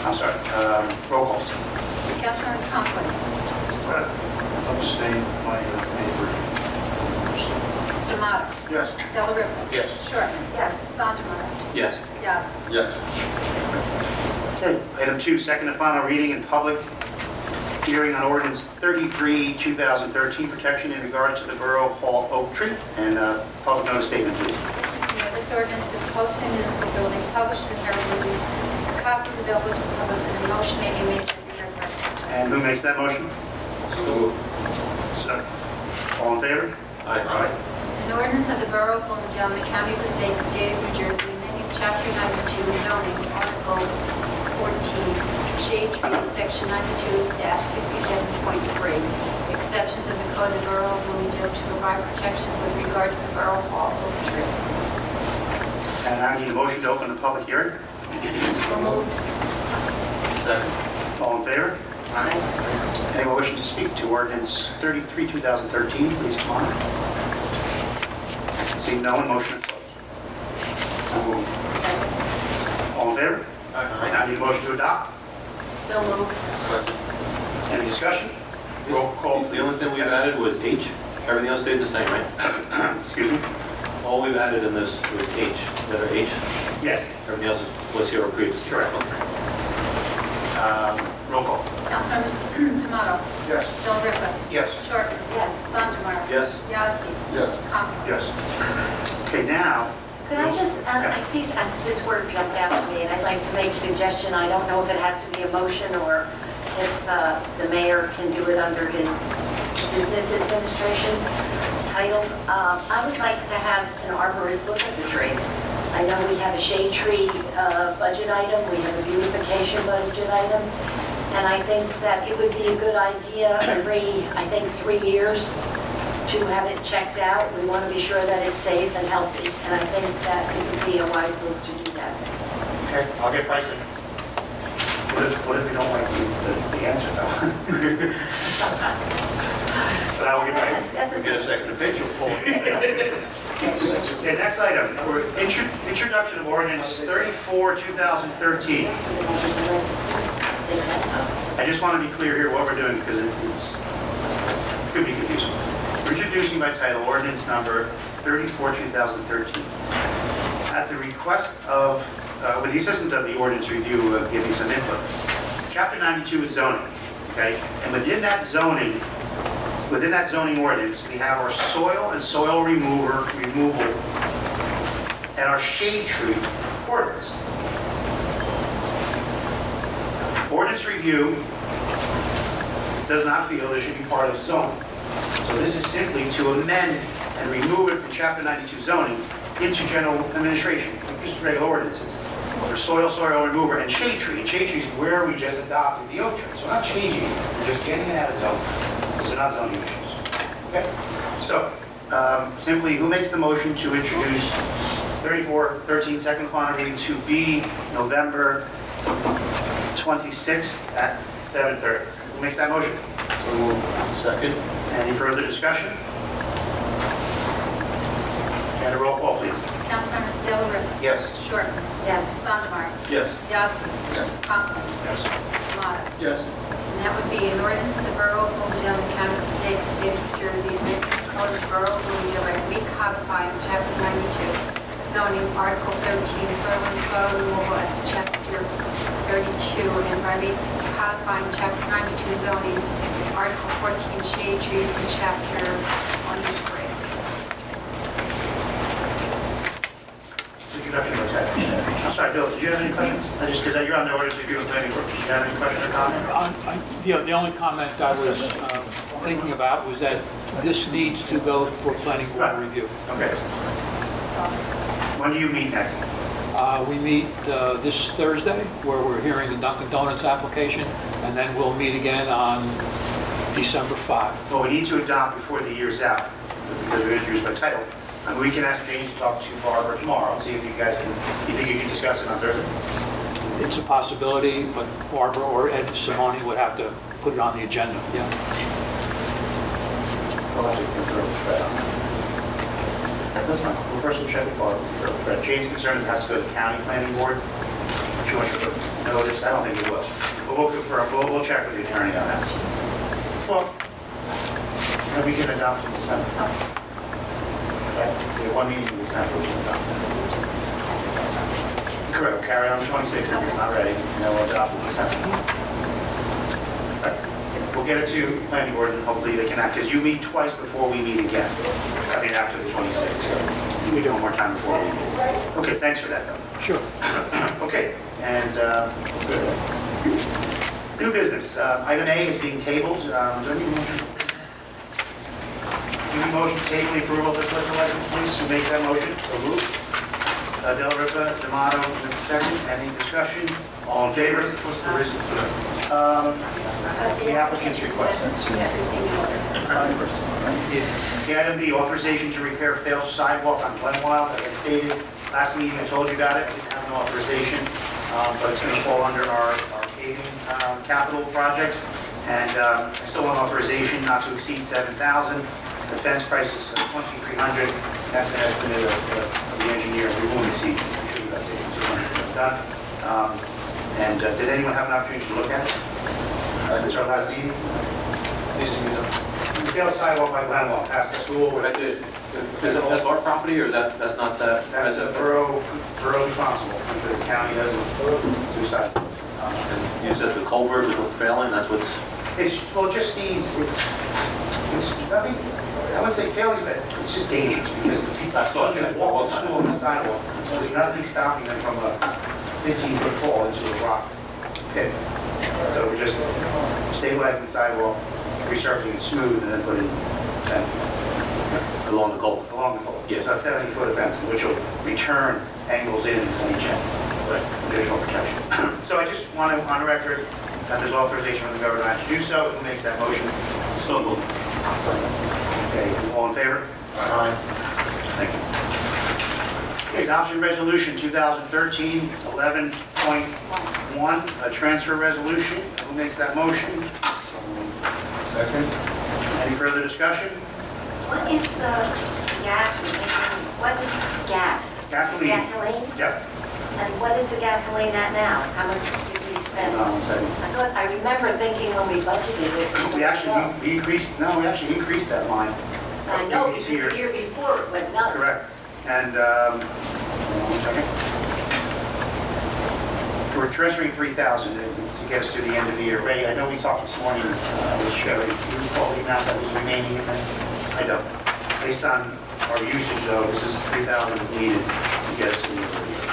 I'm sorry, roll calls. Councilmembers Conklin. Abstain by neighbor. D'Amato. Yes. Delariva. Yes. Shortman. Yes. Sondemire. Yes. Yazdi. Yes. Okay, item 2, second and final reading in public hearing on ordinance 33, 2013, protection in regard to the Borough Hall oak tree, and public notice statement, please. This ordinance is posted in the municipal building, published in Herald News. Copies available to the public, and a motion may be made to the record. And who makes that motion? Second. All in favor? Aye. An ordinance of the Borough of Bloomingdale, in the County of Passaic, State of New Jersey, amending Chapter 92 zoning, Article 14, Shade Tree, Section 92-67.3, exceptions of the Code of the Borough of Bloomingdale to provide protections with regard to the Borough Hall oak tree. And I need a motion to open the public hearing. Second. All in favor? Anyone wishing to speak to ordinance 33, 2013, please come on. Seeing no one, motion to close. So moved. All in favor? I need a motion to adopt. So moved. Any discussion? Roll call. The only thing we've added was H. Everything else stayed the same, right? Excuse me? All we've added in this was H, letter H. Yes. Everything else was here previously. Correct. Roll call. Councilmembers D'Amato. Yes. Delariva. Yes. Shortman. Yes. Sondemire. Yes. Yazdi. Yes. Conklin. Yes. Okay, now, Could I just, I see this word jumped out to me, and I'd like to make a suggestion. I don't know if it has to be a motion or if the mayor can do it under his business administration title. I would like to have an arborist look at the tree. I know we have a shade tree budget item, we have a beautification budget item, and I think that it would be a good idea every, 3 years to have it checked out. We want to be sure that it's safe and healthy, and I think that it would be a wise move to do that. okay, I'll get pricing. What if we don't like the answer, though? But I will get pricing. That's a Get a second opinion. Okay, next item, introduction of ordinance 34, 2013. I just want to be clear here what we're doing because it could be confusing. We're introducing by title ordinance number 34, 2013. At the request of, with the assistance of the ordinance review giving some input, Chapter 92 is zoning, okay? And within that zoning ordinance, we have our soil and soil removal and our shade tree ordinance. Ordinance review does not feel it should be part of zoning. So this is simply to amend and remove it from Chapter 92 zoning into general administration, just regular ordinances. For soil remover, and shade tree. And shade tree is where we just adopted the oak tree. So we're not changing it, we're just getting it out of zoning. These are not zoning issues. Okay? So, simply, who makes the motion to introduce 3413 second final reading to be November 26th at 7:30? Who makes that motion? So moved. Second. Any further discussion? And a roll call, please. Councilmembers Delariva. Yes. Shortman. Yes. Sondemire. Yes. Yazdi. Yes. Conklin. Yes. D'Amato. Yes. And that would be an ordinance of the Borough of Bloomingdale, the County of Passaic, State of New Jersey, amending the Code of the Borough of Bloomingdale by recodifying Chapter 92, zoning, Article 13, soil and soil removal as Chapter 32, and by recodifying Chapter 92 zoning, Article 14, shade trees, and Chapter 103. Introduction by title. I'm sorry, Bill, did you have any questions? Just because you're on the ordinance review and planning board, did you have any questions or comments? The only comment I was thinking about was that this needs to go for planning board Right. review. Okay. When do you meet next? We meet this Thursday, where we're hearing the Dunkin' Donuts application, and then we'll meet again on December 5. Well, we need to adopt before the year's out, because we're introduced by title. And we can ask James to talk to Barbara tomorrow and see if you guys can, you think you can discuss it on Thursday? It's a possibility, but Barbara or Ed Simone would have to put it on the agenda, yeah. We'll have to confirm with Fred on that. That's fine. We'll first check with Barbara. Fred. James' concern is it has to go to the county planning board. too much of a notice, I don't think it will. But we'll confirm, we'll check with the attorney on that. Well, then we can adopt in December. Okay, we have one meeting in December, we can adopt. Correct, carry on the 26th if it's not ready, and then we'll adopt in December. Okay. We'll get it to planning board and hopefully they can act, because you meet twice before we meet again. I mean, after the 26th, so we do one more time before we meet. Okay, thanks for that, though. Sure. Okay, and new business. Item A is being tabled. Is there any motion? Any motion to table the approval of this liquor license, please? Who makes that motion? So moved. Del Ripa, D'Amato, second. Any discussion? All in favor? What's the reason for that? The applicant's request. The item B, authorization to repair failed sidewalk on Glenwild. As I stated last meeting, I told you about it. We didn't have an authorization, but it's going to fall under our paving capital projects. And I still want authorization not to exceed $7,000. The fence price is $2,300. That's an estimate of the engineer. We won't exceed. That's done. And did anyone have an opportunity to look at it? This is our last meeting. The failed sidewalk by Glenwell, past the school. That's our property, or that's not that? That's a borough's responsible, because the county doesn't do sidewalks. You said the culvert is what's failing, that's what's... Well, it just needs, I mean, I wouldn't say failing, but it's just dangerous, because the people children walk to school on the sidewalk, so there's nothing stopping them from a 15-foot fall into a rock pit. So we're just stabilizing the sidewalk, resurfacing it smooth, and then putting fencing. Along the culvert? Along the culvert. Yes. About 70-foot of fencing, which will return angles in on each end. Right. Additional protection. So I just want to, on record, that there's authorization from the governor to do so. Who makes that motion? So moved. Okay, all in favor? Aye. Thank you. Okay, adoption resolution 2013-11.1, a transfer resolution. Who makes that motion? Second. Any further discussion? What is gas? What is gas? Gasoline. Gasoline? Yep. And what is the gasoline at now? How much did we spend? Hold on one second. I remember thinking when we budgeted it. We actually increased that line. I know, because the year before it went nuts. Correct. And, one second. We're transferring 3,000 to get us to the end of the year. Ray, I know we talked this morning with Sherry. Do you recall the amount that was remaining? I don't. Based on our usage, though, this is 3,000 is needed to get us to the end of the year.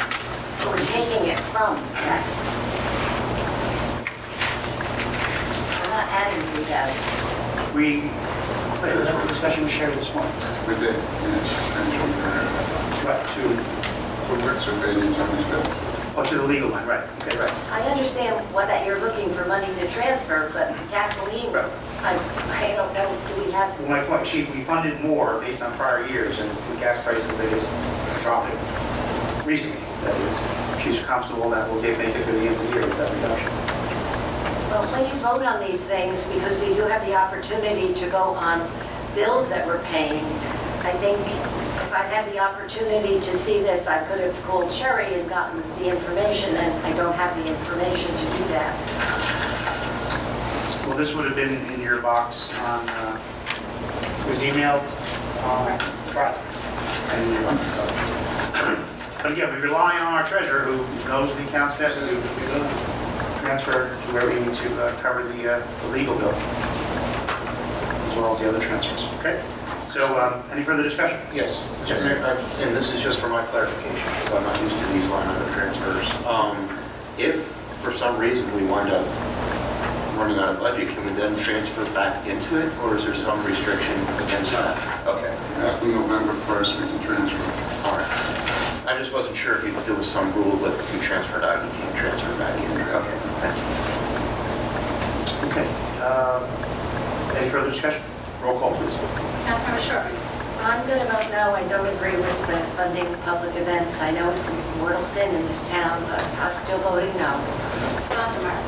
We're taking it from gas. We're not adding 3,000. We had a discussion with Sherry this morning. We did, yes, suspension there. Right, For works are paid in Tony's bill. to the legal line, right. Okay, right. I understand that you're looking for money to transfer, but gasoline, I don't know, do we have? Well, my point, Chief, we funded more based on prior years, and the gas prices, they just dropped recently, that is. She's comfortable that we'll make it to the end of the year with that reduction. Well, when you vote on these things, because we do have the opportunity to go on bills that we're paying, I think if I'd had the opportunity to see this, I could have called Sherry and gotten the information, and I don't have the information to do that. Well, this would have been in your box on, it was emailed on Friday. But again, we rely on our treasurer, who knows the accounts best, to transfer to where we need to cover the legal bill, as well as the other transfers. Okay? So, any further discussion? Yes. And this is just for my clarification, because I'm not used to these line item transfers. If for some reason we wind up running out of budget, can we then transfer back into it, or is there some restriction against that? Okay. After November 1st, we can transfer. All right. I just wasn't sure if there was some rule that if you transferred out, you can't transfer back in. Okay, thank you. Okay. Any further discussion? Roll call, please. Councilmember Sherman? I'm going to vote no. I don't agree with the funding of public events. I know it's a mortal sin in this town, but I'm still voting no. Sondemire?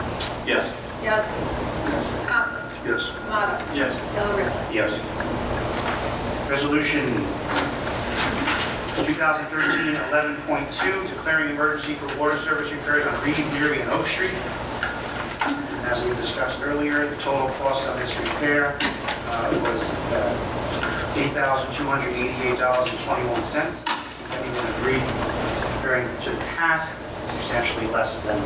Yes. Yazdi? Yes. Cochran? Yes. D'Amato? Yes. Del Ripa? Yes. Resolution 2013-11.2, declaring emergency for water service repairs on Reed, Leary, and Oak Street. And as we discussed earlier, the total cost of this repair was $8,288.21. Anyone agreed comparing to the past, substantially less than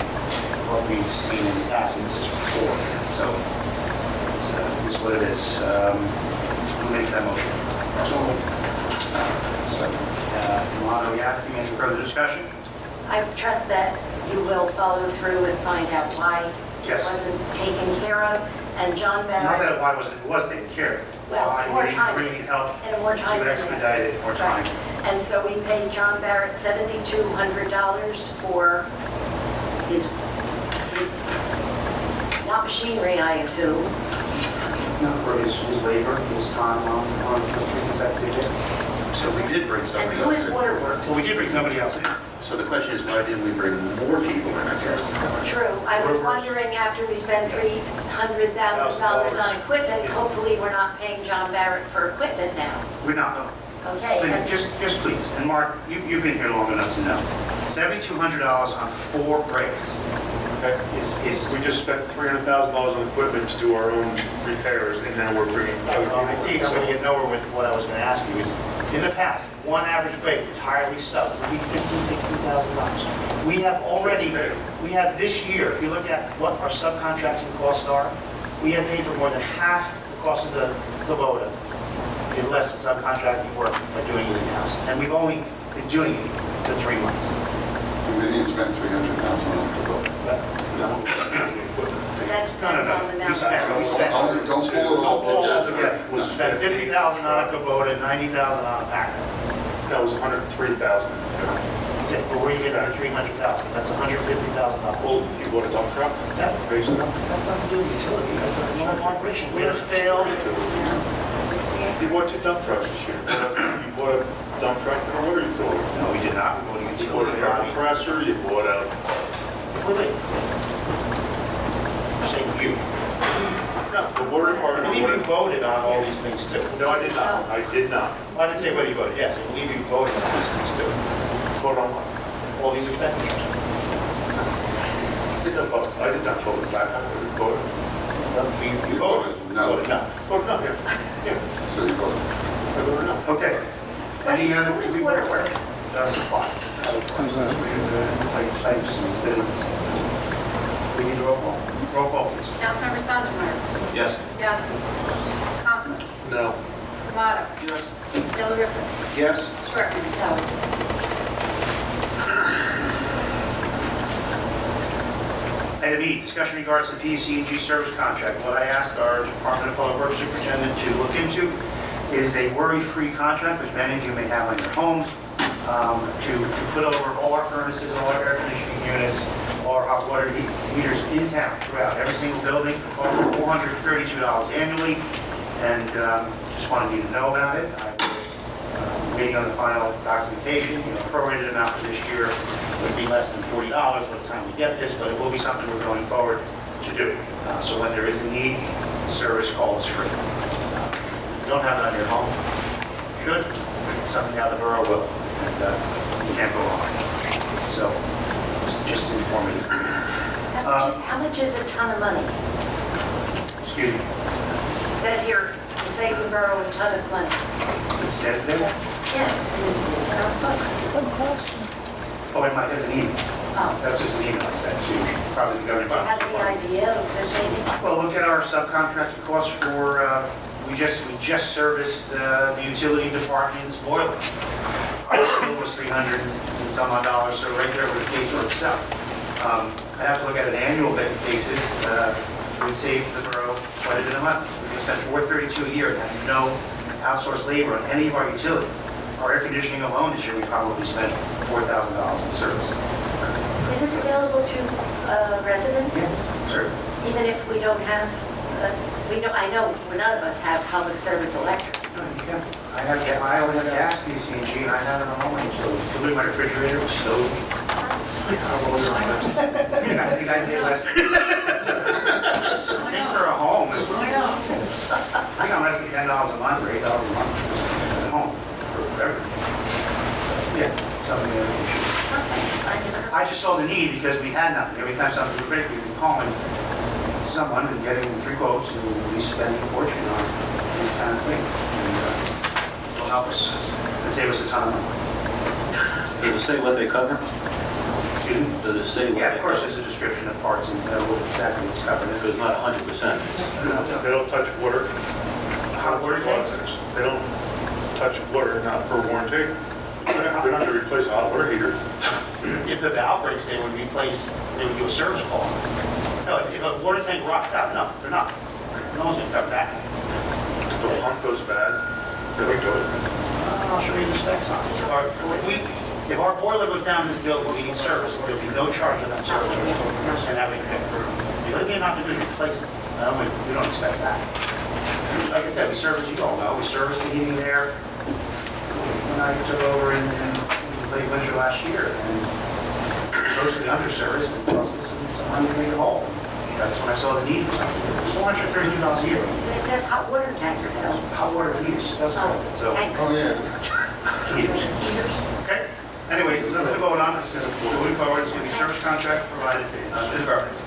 what we've seen in the past, and this is before. So it's what it is. Who makes that motion? Milano, Yasti, any further discussion? I trust that you will follow through and find out why it Yes. wasn't taken care of. And John Not Barrett, that why wasn't, it was taken care of. Well, Why more we time. bringing help and more time. to expedite it, more time. And so we paid John Barrett $7,200 for his, not machinery, I assume. No, for his labor, his time on the 3 consecutive days. So we did bring And somebody who else is in. Waterworks? Well, we did bring somebody else in. So the question is, why didn't we bring more people in, I guess? True. I was wondering, after we spent $300,000 on equipment, hopefully we're not paying John Barrett for equipment now. We're not. Okay? Please, and- just please, and Mark, you've been here long enough to know. $7,200 on 4 breaks is, We just spent $300,000 on equipment to do our own repairs, and now we're bringing other people. I see I'm going to get nowhere with what I was going to ask you is, in the past, one average break, entirely sub, would be $15,000, $16,000. We have already, we have this year, if you look at what our subcontracting costs are, we have paid for more than half the cost of the Kubota in less subcontracting work by doing it in-house. And we've only been doing it for 3 months. We didn't spend $300,000 on the boat. That No, depends on the we amount. spent. Don't spoil it all. Altogether, we spent $50,000 on a Kubota, $90,000 on a Packard. That was $103,000. Okay, but where are you getting the $300,000? That's $150,000. Well, you bought a dump truck? That- Raise it up. That's not to do with utility, that's a normal operation. We had a failed, You bought 2 dump trucks this year. You bought a dump truck and a water utility. no, we did not, we bought a You bought utility an air body. compressor, you bought a... Wait, wait. I'm saying you. No, the water I department... believe you voted on all these things too. No, I did not. I did not. I didn't say whether you voted, yes, I believe you voted on these things too. Vote on what? All these expenditures. I did not vote. I did not vote. I voted. You voted? No. Voted no. Voted no, yeah. Yeah, So you voted. I voted no. Okay. Any other? What is Waterworks? Supplies. Pipes, fittings. We need a roll call. Roll call, please. Councilmember Sondermeyer. Yes. Yasti. Conklin. No. Tomato. Yes. Del Rippe. Yes? Schwartz. So, Item E, discussion regards to the PSE&G service contract. What I asked our Department of Public Works Superintendent to look into is a worry-free contract, which many of you may have on your homes, to put over all our furnaces, all our air conditioning units, all our hot water heaters in town throughout every single building, for $432 annually. And just wanted you to know about it. I'm waiting on the final documentation. You know, prorated amount for this year would be less than $40 by the time we get this, but it will be something we're going forward to do. So when there is a need, the service call is free. You don't have it on your home, should. Something now the borough will, and you can't go wrong. So just informative. how much is a ton of money? Excuse me. It says here, to save the borough a ton of money. It says there? Yeah, in our books. Oh, it might, there's an email. Oh, That's just an email I sent to probably the governing do you have body. the idea of the savings? Well, look at our subcontracted costs for, we just serviced the utility department's boiler. Our bill was $300 and some odd dollars, so right there with the case for itself. I have to look at an annual basis. It would save the borough quite a bit of money. We just spent $432 a year and have no outsourced labor on any of our utility. Our air conditioning alone this year, we probably spent $4,000 in service. Is this available to residents? Sure. Even if we don't have, I know none of us have public service electric. I only have gas, PCG, and I have it on all my utilities. Including my refrigerator, stove. I think I pay less. I think for a home, I think I'm less than $10 a month or $8 a month at home for everything. just saw the need because we had nothing. Every time something would break, we'd be calling someone and getting 3 quotes, and we spending a fortune on these kind of things. And it'll help us and save us a ton of money. Does it say what they cover? Excuse me? Does it say what they Yeah, of course, cover? there's a description of parts and what exactly what's covered. Because it's not 100%. They don't touch water. Hot water tanks? They don't touch water, not for warranty. They're not going to replace a hot water heater. If the valve breaks, they would replace, they would do a service call. No, if a water tank rots out, no, they're not. No one's gonna cover that. If the pump goes bad, they don't do it. I'll show you the specs on it. If our boiler goes down in this building, we need service, there'll be no charge on that service. And that we pay. The only thing you're not gonna do is replace it. We don't expect that. Like I said, we service, you all know, we service the heating there. When I took over in late winter last year, and mostly under-service, and cost us some money to make it whole. That's when I saw the need for something. It's $432 a year. It says hot water tank, so. Hot water heaters, that's correct. So, Tanks. Oh, yeah. heaters. Okay? Anyway, there's nothing to vote on. This is moving forward. It's the service contract provided to the government.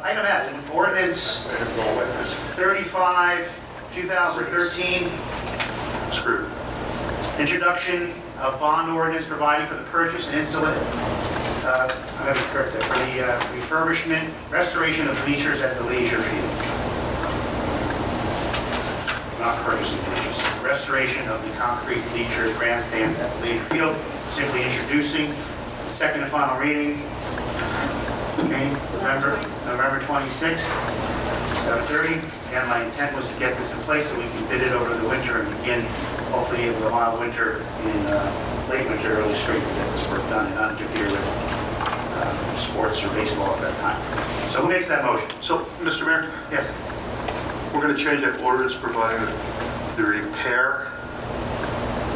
Item F, an ordinance 35, 2013. Screwed. Introduction of bond ordinance providing for the purchase and installation, I'm going to be correct there, for the refurbishment, restoration of bleachers at the Leisure Field. Not purchasing bleachers. Restoration of the concrete bleachers, grandstands at the Leisure Field. Simply introducing. Second and final reading. Okay, November 26th, 7:30. Again, my intent was to get this in place so we can bid it over the winter and begin, hopefully, with a mild winter in late winter, early spring to get this work done and not interfere with sports or baseball at that time. So who makes that motion? So, Mr. Mayor, Yes. we're going to change that ordinance providing the repair.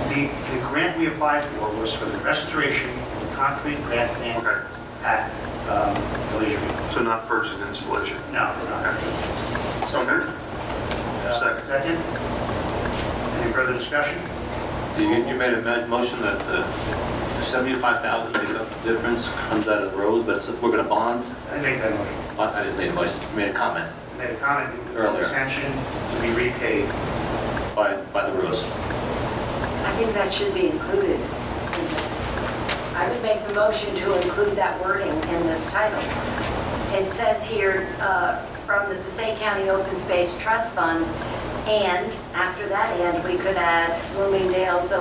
The grant we applied for was for the restoration of the concrete grandstands Okay. at the Leisure Field. So not purchase and installation. No, it's not. Okay. Second. Second. Any further discussion? You made a motion that the 75,000 make up the difference, comes out of the roads, but we're going to bond? I didn't make that motion. I didn't say the motion, you made a comment I made a comment, Earlier. extension to be repaid. by the roads. I think that should be included in this. I would make the motion to include that wording in this title. It says here, from the Passaic County Open Space Trust Fund, and after that and, we could add Bloomingdale's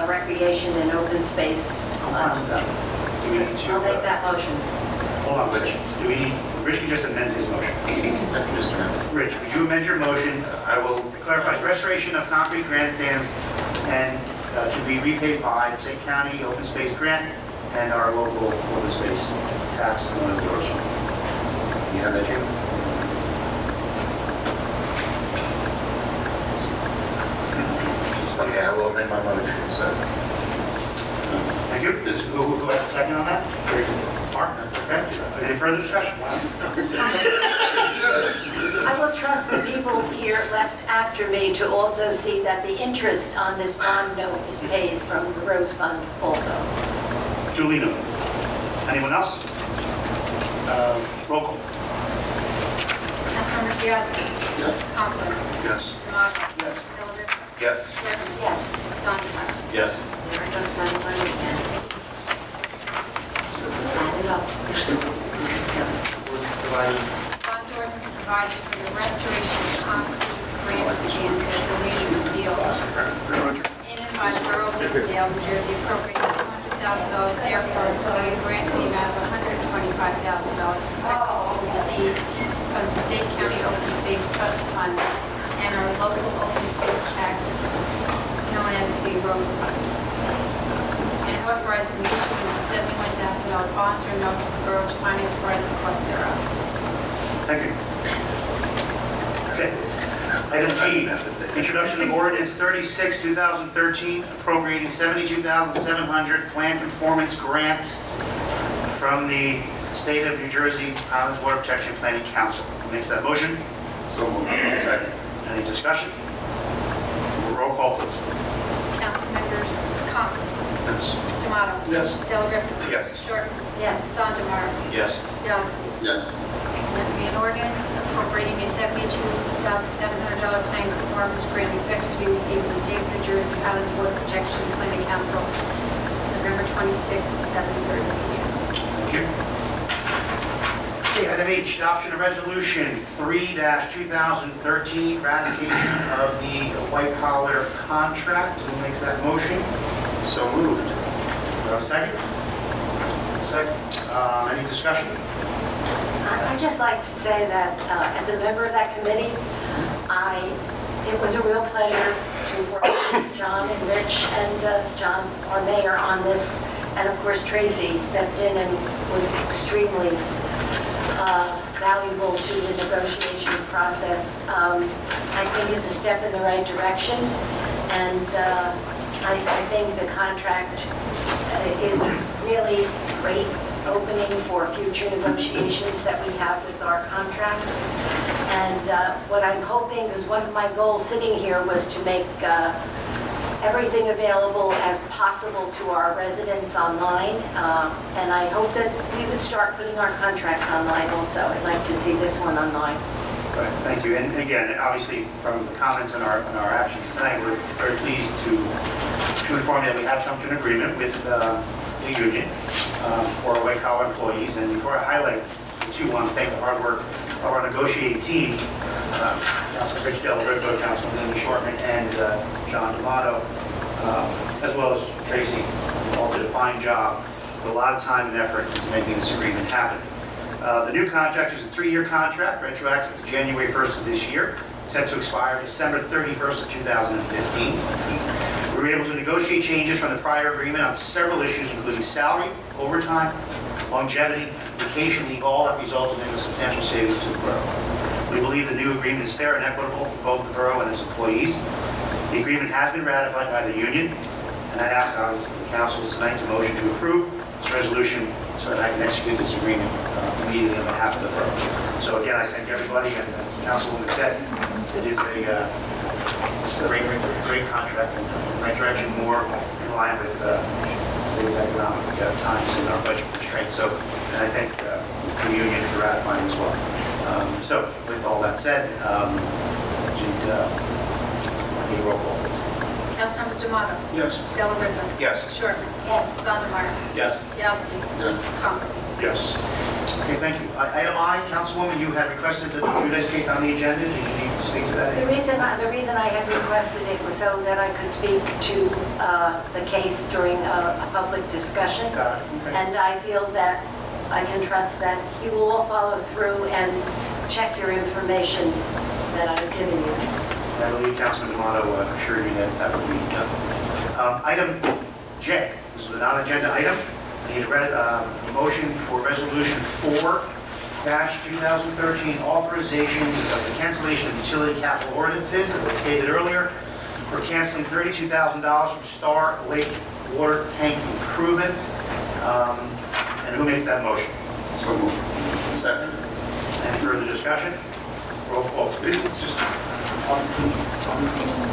Recreation and Open Space I'm fine with Fund. that. Do we need to? I'll make that motion. Hold on, Rich. Do we need, Rich can just amend his motion. Rich, would you amend your motion? I will Clarifies restoration of concrete grandstands and to be repaid by Passaic County Open Space Grant and our local open space tax and one of yours. You have that, Jim? Okay, I will amend my motion, so. Thank you. Who has a second on that? Mark? Okay. Any further discussion? I will trust the people here left after me to also see that the interest on this bond note is paid from the Rose Fund also. Duly noted. Anyone else? Roll call. Councilmember Yasi. Yes. Conklin. Yes. Demoto. Yes. Miller. Yes. Griffin. Yes. Sondemire. Yes. There goes my money again. Add it up. Bond ordinance providing for the restoration of concrete grandstands at the Leisure Field in and by the Borough of Bloomingdale, New Jersey, appropriating $200,000, therefore employing a grant in the amount of $125,000 respectively received from the Passaic County Open Space Trust Fund and our local open space tax known as the Rose Fund. And authorize the issuance of $71,000 bonds or notes of the borough to finance part of the cost thereof. Thank you. Okay. Item G, introduction of ordinance 36, 2013, appropriating $72,700 plan conformance grant from the State of New Jersey Islands Water Protection Planning Council. Who makes that motion? So moved. Second. Any discussion? Roll call, please. Councilmembers Conklin. minutes. Tomato. Yes. Delariva. Yes. Shortman. Yes. Sondemire. Yes. Yasti. Yes. And then be an ordinance appropriating a $72,700 claim performance grant expected to be received from the state of New Jersey Highlands Water Protection Planning Council, November 26, 7:30 p.m. Thank you. Okay, item H, adoption of resolution 3-2013, ratification of the white collar contract. Who makes that motion? So moved. Do I have a second? Second. Any discussion? I'd just like to say that as a member of that committee, it was a real pleasure to work with John and Rich and John, our mayor, on this. And of course, Tracy stepped in and was extremely valuable to the negotiation process. I think it's a step in the right direction, and I think the contract is really great opening for future negotiations that we have with our contracts. And what I'm hoping, because one of my goals sitting here was to make everything available as possible to our residents online. And I hope that we would start putting our contracts online also. I'd like to see this one online. Right, thank you. And again, obviously, from the comments and our actions tonight, we're very pleased to inform you that we have come to an agreement with the union for our white collar employees. And before I highlight the two, I want to thank the hard work of our negotiating team, Councilman Rich Delariva, Councilman Linda Shortman, and John D'Amato, as well as Tracy, who all did a fine job with a lot of time and effort into making this agreement happen. The new contract is a 3-year contract, retroactive to January 1st of this year, set to expire December 31st of 2015. We were able to negotiate changes from the prior agreement on several issues, including salary, overtime, longevity, vacation leave, all that resulted in a substantial savings to the borough. We believe the new agreement is fair and equitable for both the borough and its employees. The agreement has been ratified by the union, and I ask obviously the council tonight to motion to approve this resolution so that I can execute this agreement immediately on behalf of the borough. So again, I thank everybody, and as the councilwoman said, it is a great contract in the right direction, more in line with today's economic times and our budget constraints. So, and I thank the union for ratifying as well. So, with all that said, need a roll call. Councilmembers D'Amato. Yes. Delariva. Yes. Shortman. Yes. Sondemire. Yes. Yasti. Yes. Conklin. Yes. Okay, thank you. Item I, Councilwoman, you had requested the Judas case on the agenda. Did you need to speak to that? The reason I had requested it was so that I could speak to the case during a public discussion. Got it. Okay. And I feel that I can trust that you will all follow through and check your information that I've given you. I believe Councilman D'Amato assured you that that would be done. Item J, this is a non-agenda item. I need a motion for Resolution 4-2013, authorization of the cancellation of utility capital ordinances. As I stated earlier, we're canceling $32,000 from Star Lake water tank improvements. And who makes that motion? So moved. Second. Any further discussion? Roll call, please.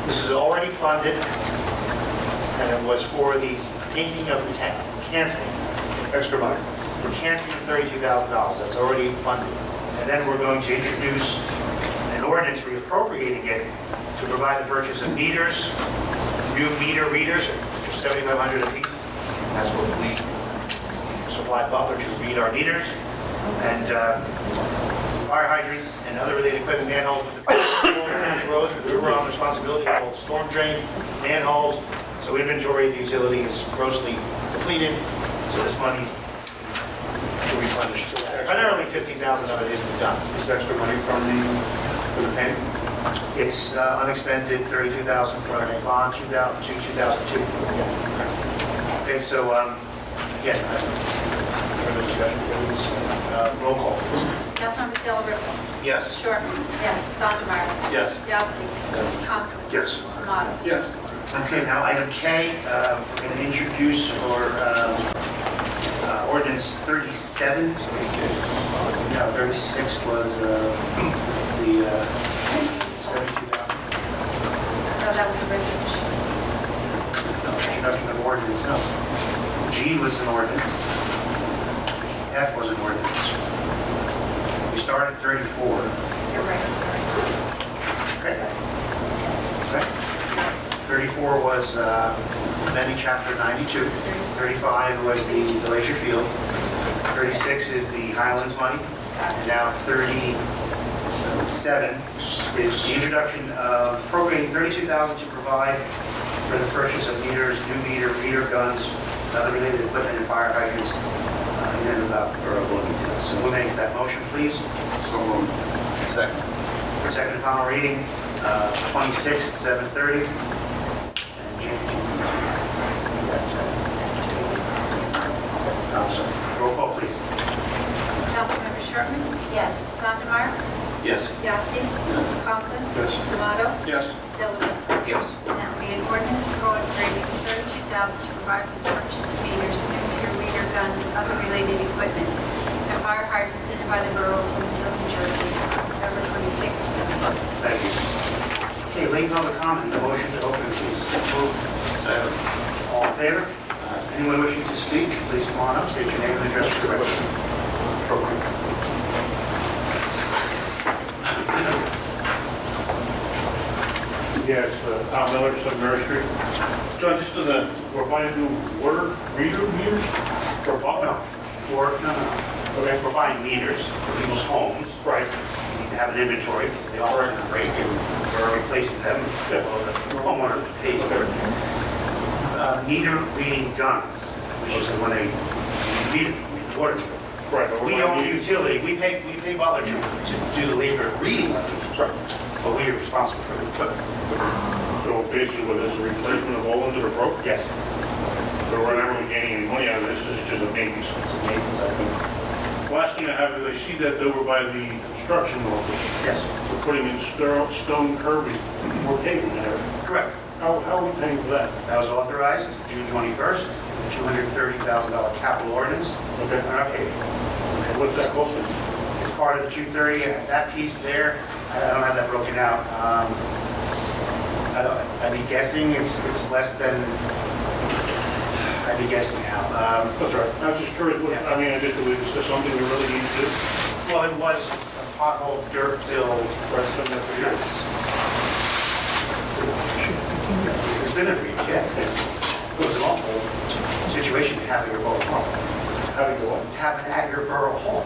This is already funded, and it was for the taking of the tank, canceling extra money. We're canceling $32,000, that's already funded. And then we're going to introduce an ordinance reappropriating it to provide the purchase of meters, new meter readers, which are $7,500 apiece. That's what we supply Butler to read our meters. And fire hydrants and other related equipment, manholes with the county roads, with the borough responsibility to hold storm drains, manholes. So inventory of the utility is grossly depleted, so this money will be replenished. Primarily 15,000 of it is the guns. Is extra money for the tank? It's unexpended 32,000 for a bond 2002. Okay, so again, further discussion, please. Roll call, please. Councilmembers Delariva. Yes. Shortman. Yes. Sondemire. Yes. Yasti. Yes. Conklin. Yes. Tomato. Yes. Okay, now item K, we're going to introduce ordinance 37. No, 36 was the 72,000. No, that was a resolution. No, introduction of ordinance, no. was amending Chapter 92. 35 was the Glacier Field. 36 is the Highlands money. And now 37 is the introduction of appropriating $32,000 to provide for the purchase of meters, new meter guns, other related equipment and fire hydrants in and about the Borough of Bloomingdale. So who makes that motion, please? So moved. Second. Second and final reading, 26th, 7:30. And James, roll call, please. Councilmember Sherman? Yes. Sondemire? Yes. Yasti? Yes. Conklin? Yes. Tomato? Yes. Dillon? Yes. Now, be an ordinance appropriating $32,000 to provide for the purchase of meters, new meter guns, and other related equipment, and fire hydrants in and by the Borough of Bloomingdale, New Jersey, November 26th at 7 o'clock. Thank you. Okay, late public comment, the motion to open, please. Second. All in favor? Anyone wishing to speak, please come on up, state your name and address for the record. Yes, Tom Miller, 7 Mary Street. John, just we're buying new water meters for No, no. Okay. We're buying meters for people's homes. Right. We need to have an inventory because they often break and Borough replaces them. Yeah. Well, the homeowner pays for it. Meter reading guns, which is when they read water meter. Right. but we're We buying own the meters. utility, we pay Butler to do the labor of reading the meters, Right. but we are responsible for the equipment. So basically, what is a replacement of all ones that are broken? Yes, So we're not really getting any money out of this, this is just a maintenance. it's a maintenance item. Last thing I have is I see that over by the construction office, Yes, we're putting in stone curbing, we're paving there. correct. How are we paying for that? That was authorized June 21st, $230,000 capital ordinance. Okay. All right, What's that costing? it's part of the 230, that piece there, I don't have that broken out. I'd be guessing it's less than, I'd be guessing now. That's right. I was just curious, is this something we really need to do? Well, it was a pothole dirt fill. Yes. It's been a breach, yeah. It was an awful situation to have at your borough home. How do you go on? Have it at your borough home.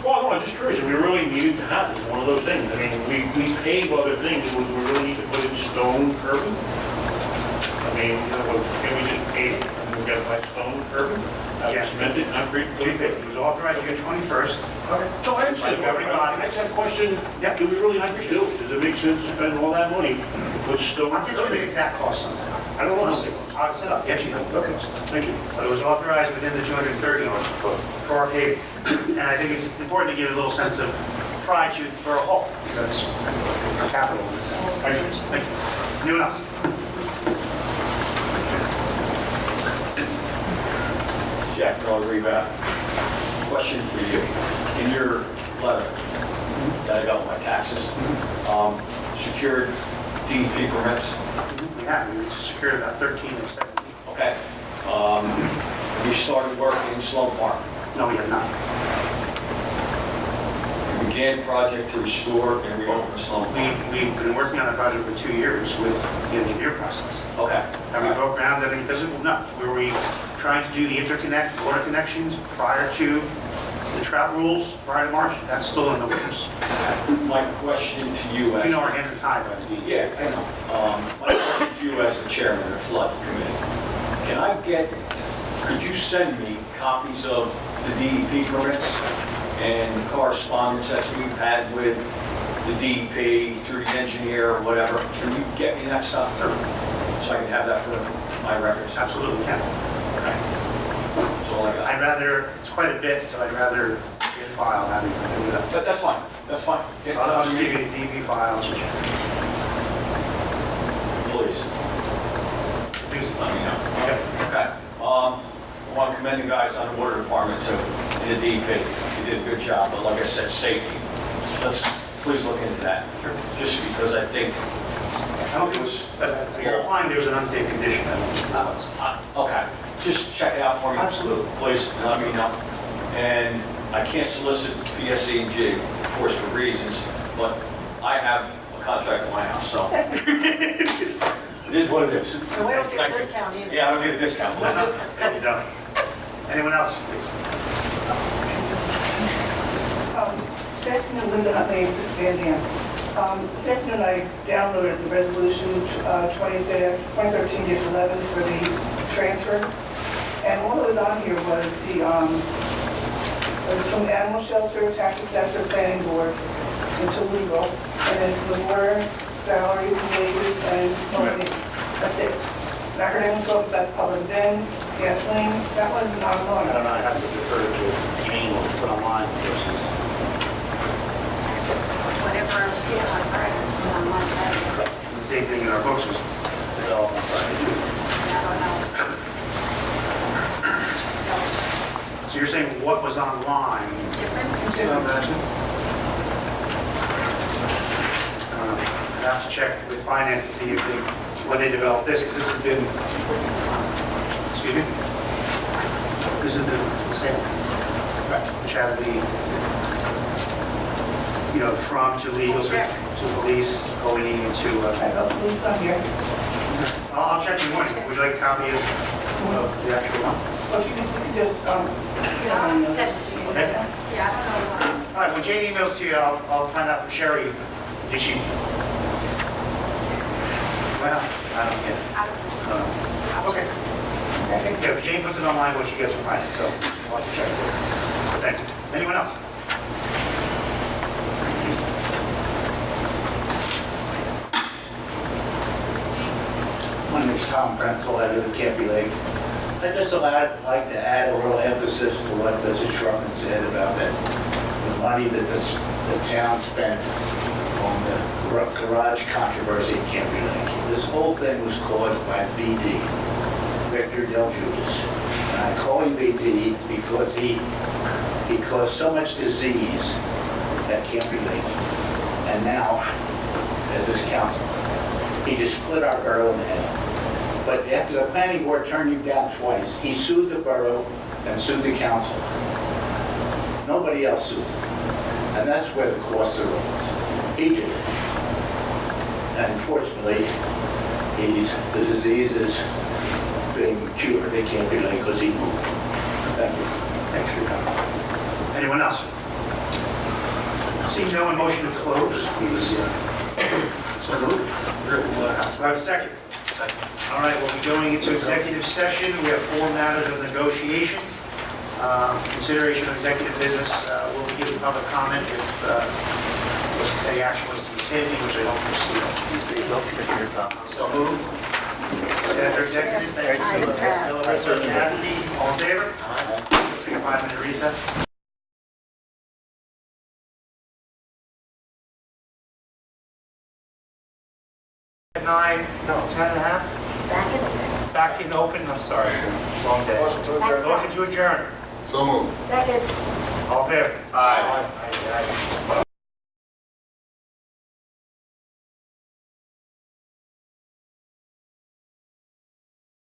Well, no, I'm just curious, if we really needed to have it, it's one of those things. I mean, we pave other things, would we really need to put in stone curbing? I mean, can we just pave it, and we got to buy stone curbing? Yes. Cemented, concrete? It was authorized June 21st. Okay. No, I understand. Governing body. I just had a question, Yep. do we really have to do it? Does it make sense to spend all that money to put stone I'll get you the curbing? exact cost on that. I don't know how much it was. I'll set up, get you the Okay, thank you. But it was authorized within the 230 for our paving. And I think it's important to give a little sense of pride to Borough Hall, because that's our capital in a sense. Thank you. Thank you. Anyone else? Jack, I'll read back. Question for you. In your letter that I got with my taxes, secured DEP permits, We have, we secured about 13 or 17. okay? We started work in Sloan Park. No, we have not. We began project to restore and reopen Sloan Park. We've been working on the project for 2 years with the engineer process. Okay. Have we broke ground at any physical? No. Were we trying to do the water connections prior to the trout rules, prior to March? That's still in the works. My question to you You as... know our hands are tied by the DEP. Yeah, I know. My question to you as the chairman of the flood committee, could you send me copies of the DEP permits and the correspondence that we've had with the DEP through the engineer or whatever? Can you get me that stuff through so I can have that for my records? Absolutely can. Okay. That's all I got. I'd rather, it's quite a bit, so I'd rather get a file having to do it up. But that's fine. That's fine. I'll just give you the DEP files. Please. Please. Let me know. Okay. Okay. I want to commend the guys on the water department too, and the DEP. You did a good job, but like I said, safety. Please look into that. Just because I think I don't think it was, you're implying there was an unsafe condition. okay, just check it out for me. Absolutely. Please, and let me know. And I can't solicit PSE&G, of course, for reasons, but I have a contract at my house, so. It is what it is. And we don't get a discount either. Yeah, I don't get a discount. There you go. Anyone else, please? This afternoon, Linda Huntley, 6 Van Dam. This afternoon, I downloaded the resolution 2013-11 for the transfer. And all that was on here was it was from the animal shelter, tax assessor, planning board, into legal, and then from the water, salaries and wages, and money. That's it. And I heard anyone talk about public events, gasoline, that wasn't I don't online. know, I have to defer to Jane what was put online versus. Whatever I was getting on Friday, it's on my Friday. The same thing in our books was developed on Friday too. I don't know. So you're saying what was online? It's different. It's not matching. I have to check with finance to see if they, when they developed this, because this has been, This was on. excuse me? This is the same thing, right, which has the, you know, from to legal to police going into, I got the police on here. I'll check in the morning. Would you like a copy of the actual one? Well, if you could just, Send it to you. Okay. Yeah, I don't know. All right, when Jane emails to you, I'll find out from Sherry, did she? Well, I don't get it. I don't know. Okay. Yeah, if Jane puts it online, what she gets from finance, so I'll have to check. Thank you. Anyone else? My name is Tom Prenzel, I live in Campy Lake. I'd just like to add a little emphasis to what Mrs. Sherman said about the money that the town spent on the garage controversy in Campy Lake. This whole thing was caused by VD, Victor Del Judas. And I call him VD because he caused so much disease at Campy Lake. And now, as this council, he just split our borough in half. But after the planning board turned him down twice, he sued the borough and sued the council. Nobody else sued him. And that's where the costs arose. He did it. And unfortunately, the disease is being cured. They can't be late because he moved. Thank you. Thanks for your comment. Anyone else? Seeing no one, motion to close, please. So moved. Do I have a second? All right, we'll be going into executive session. We have 4 matters of negotiations. Consideration of executive business. We'll be giving public comment if any action was to be taken, which I don't foresee. So moved. After executive, thank you. Mr. Nasty, all in favor? Aye. For your 5-minute recess. At 9, no, 10:30? Back in open, I'm sorry, long day. Motion to adjourn. So moved. Second. All in favor? Aye.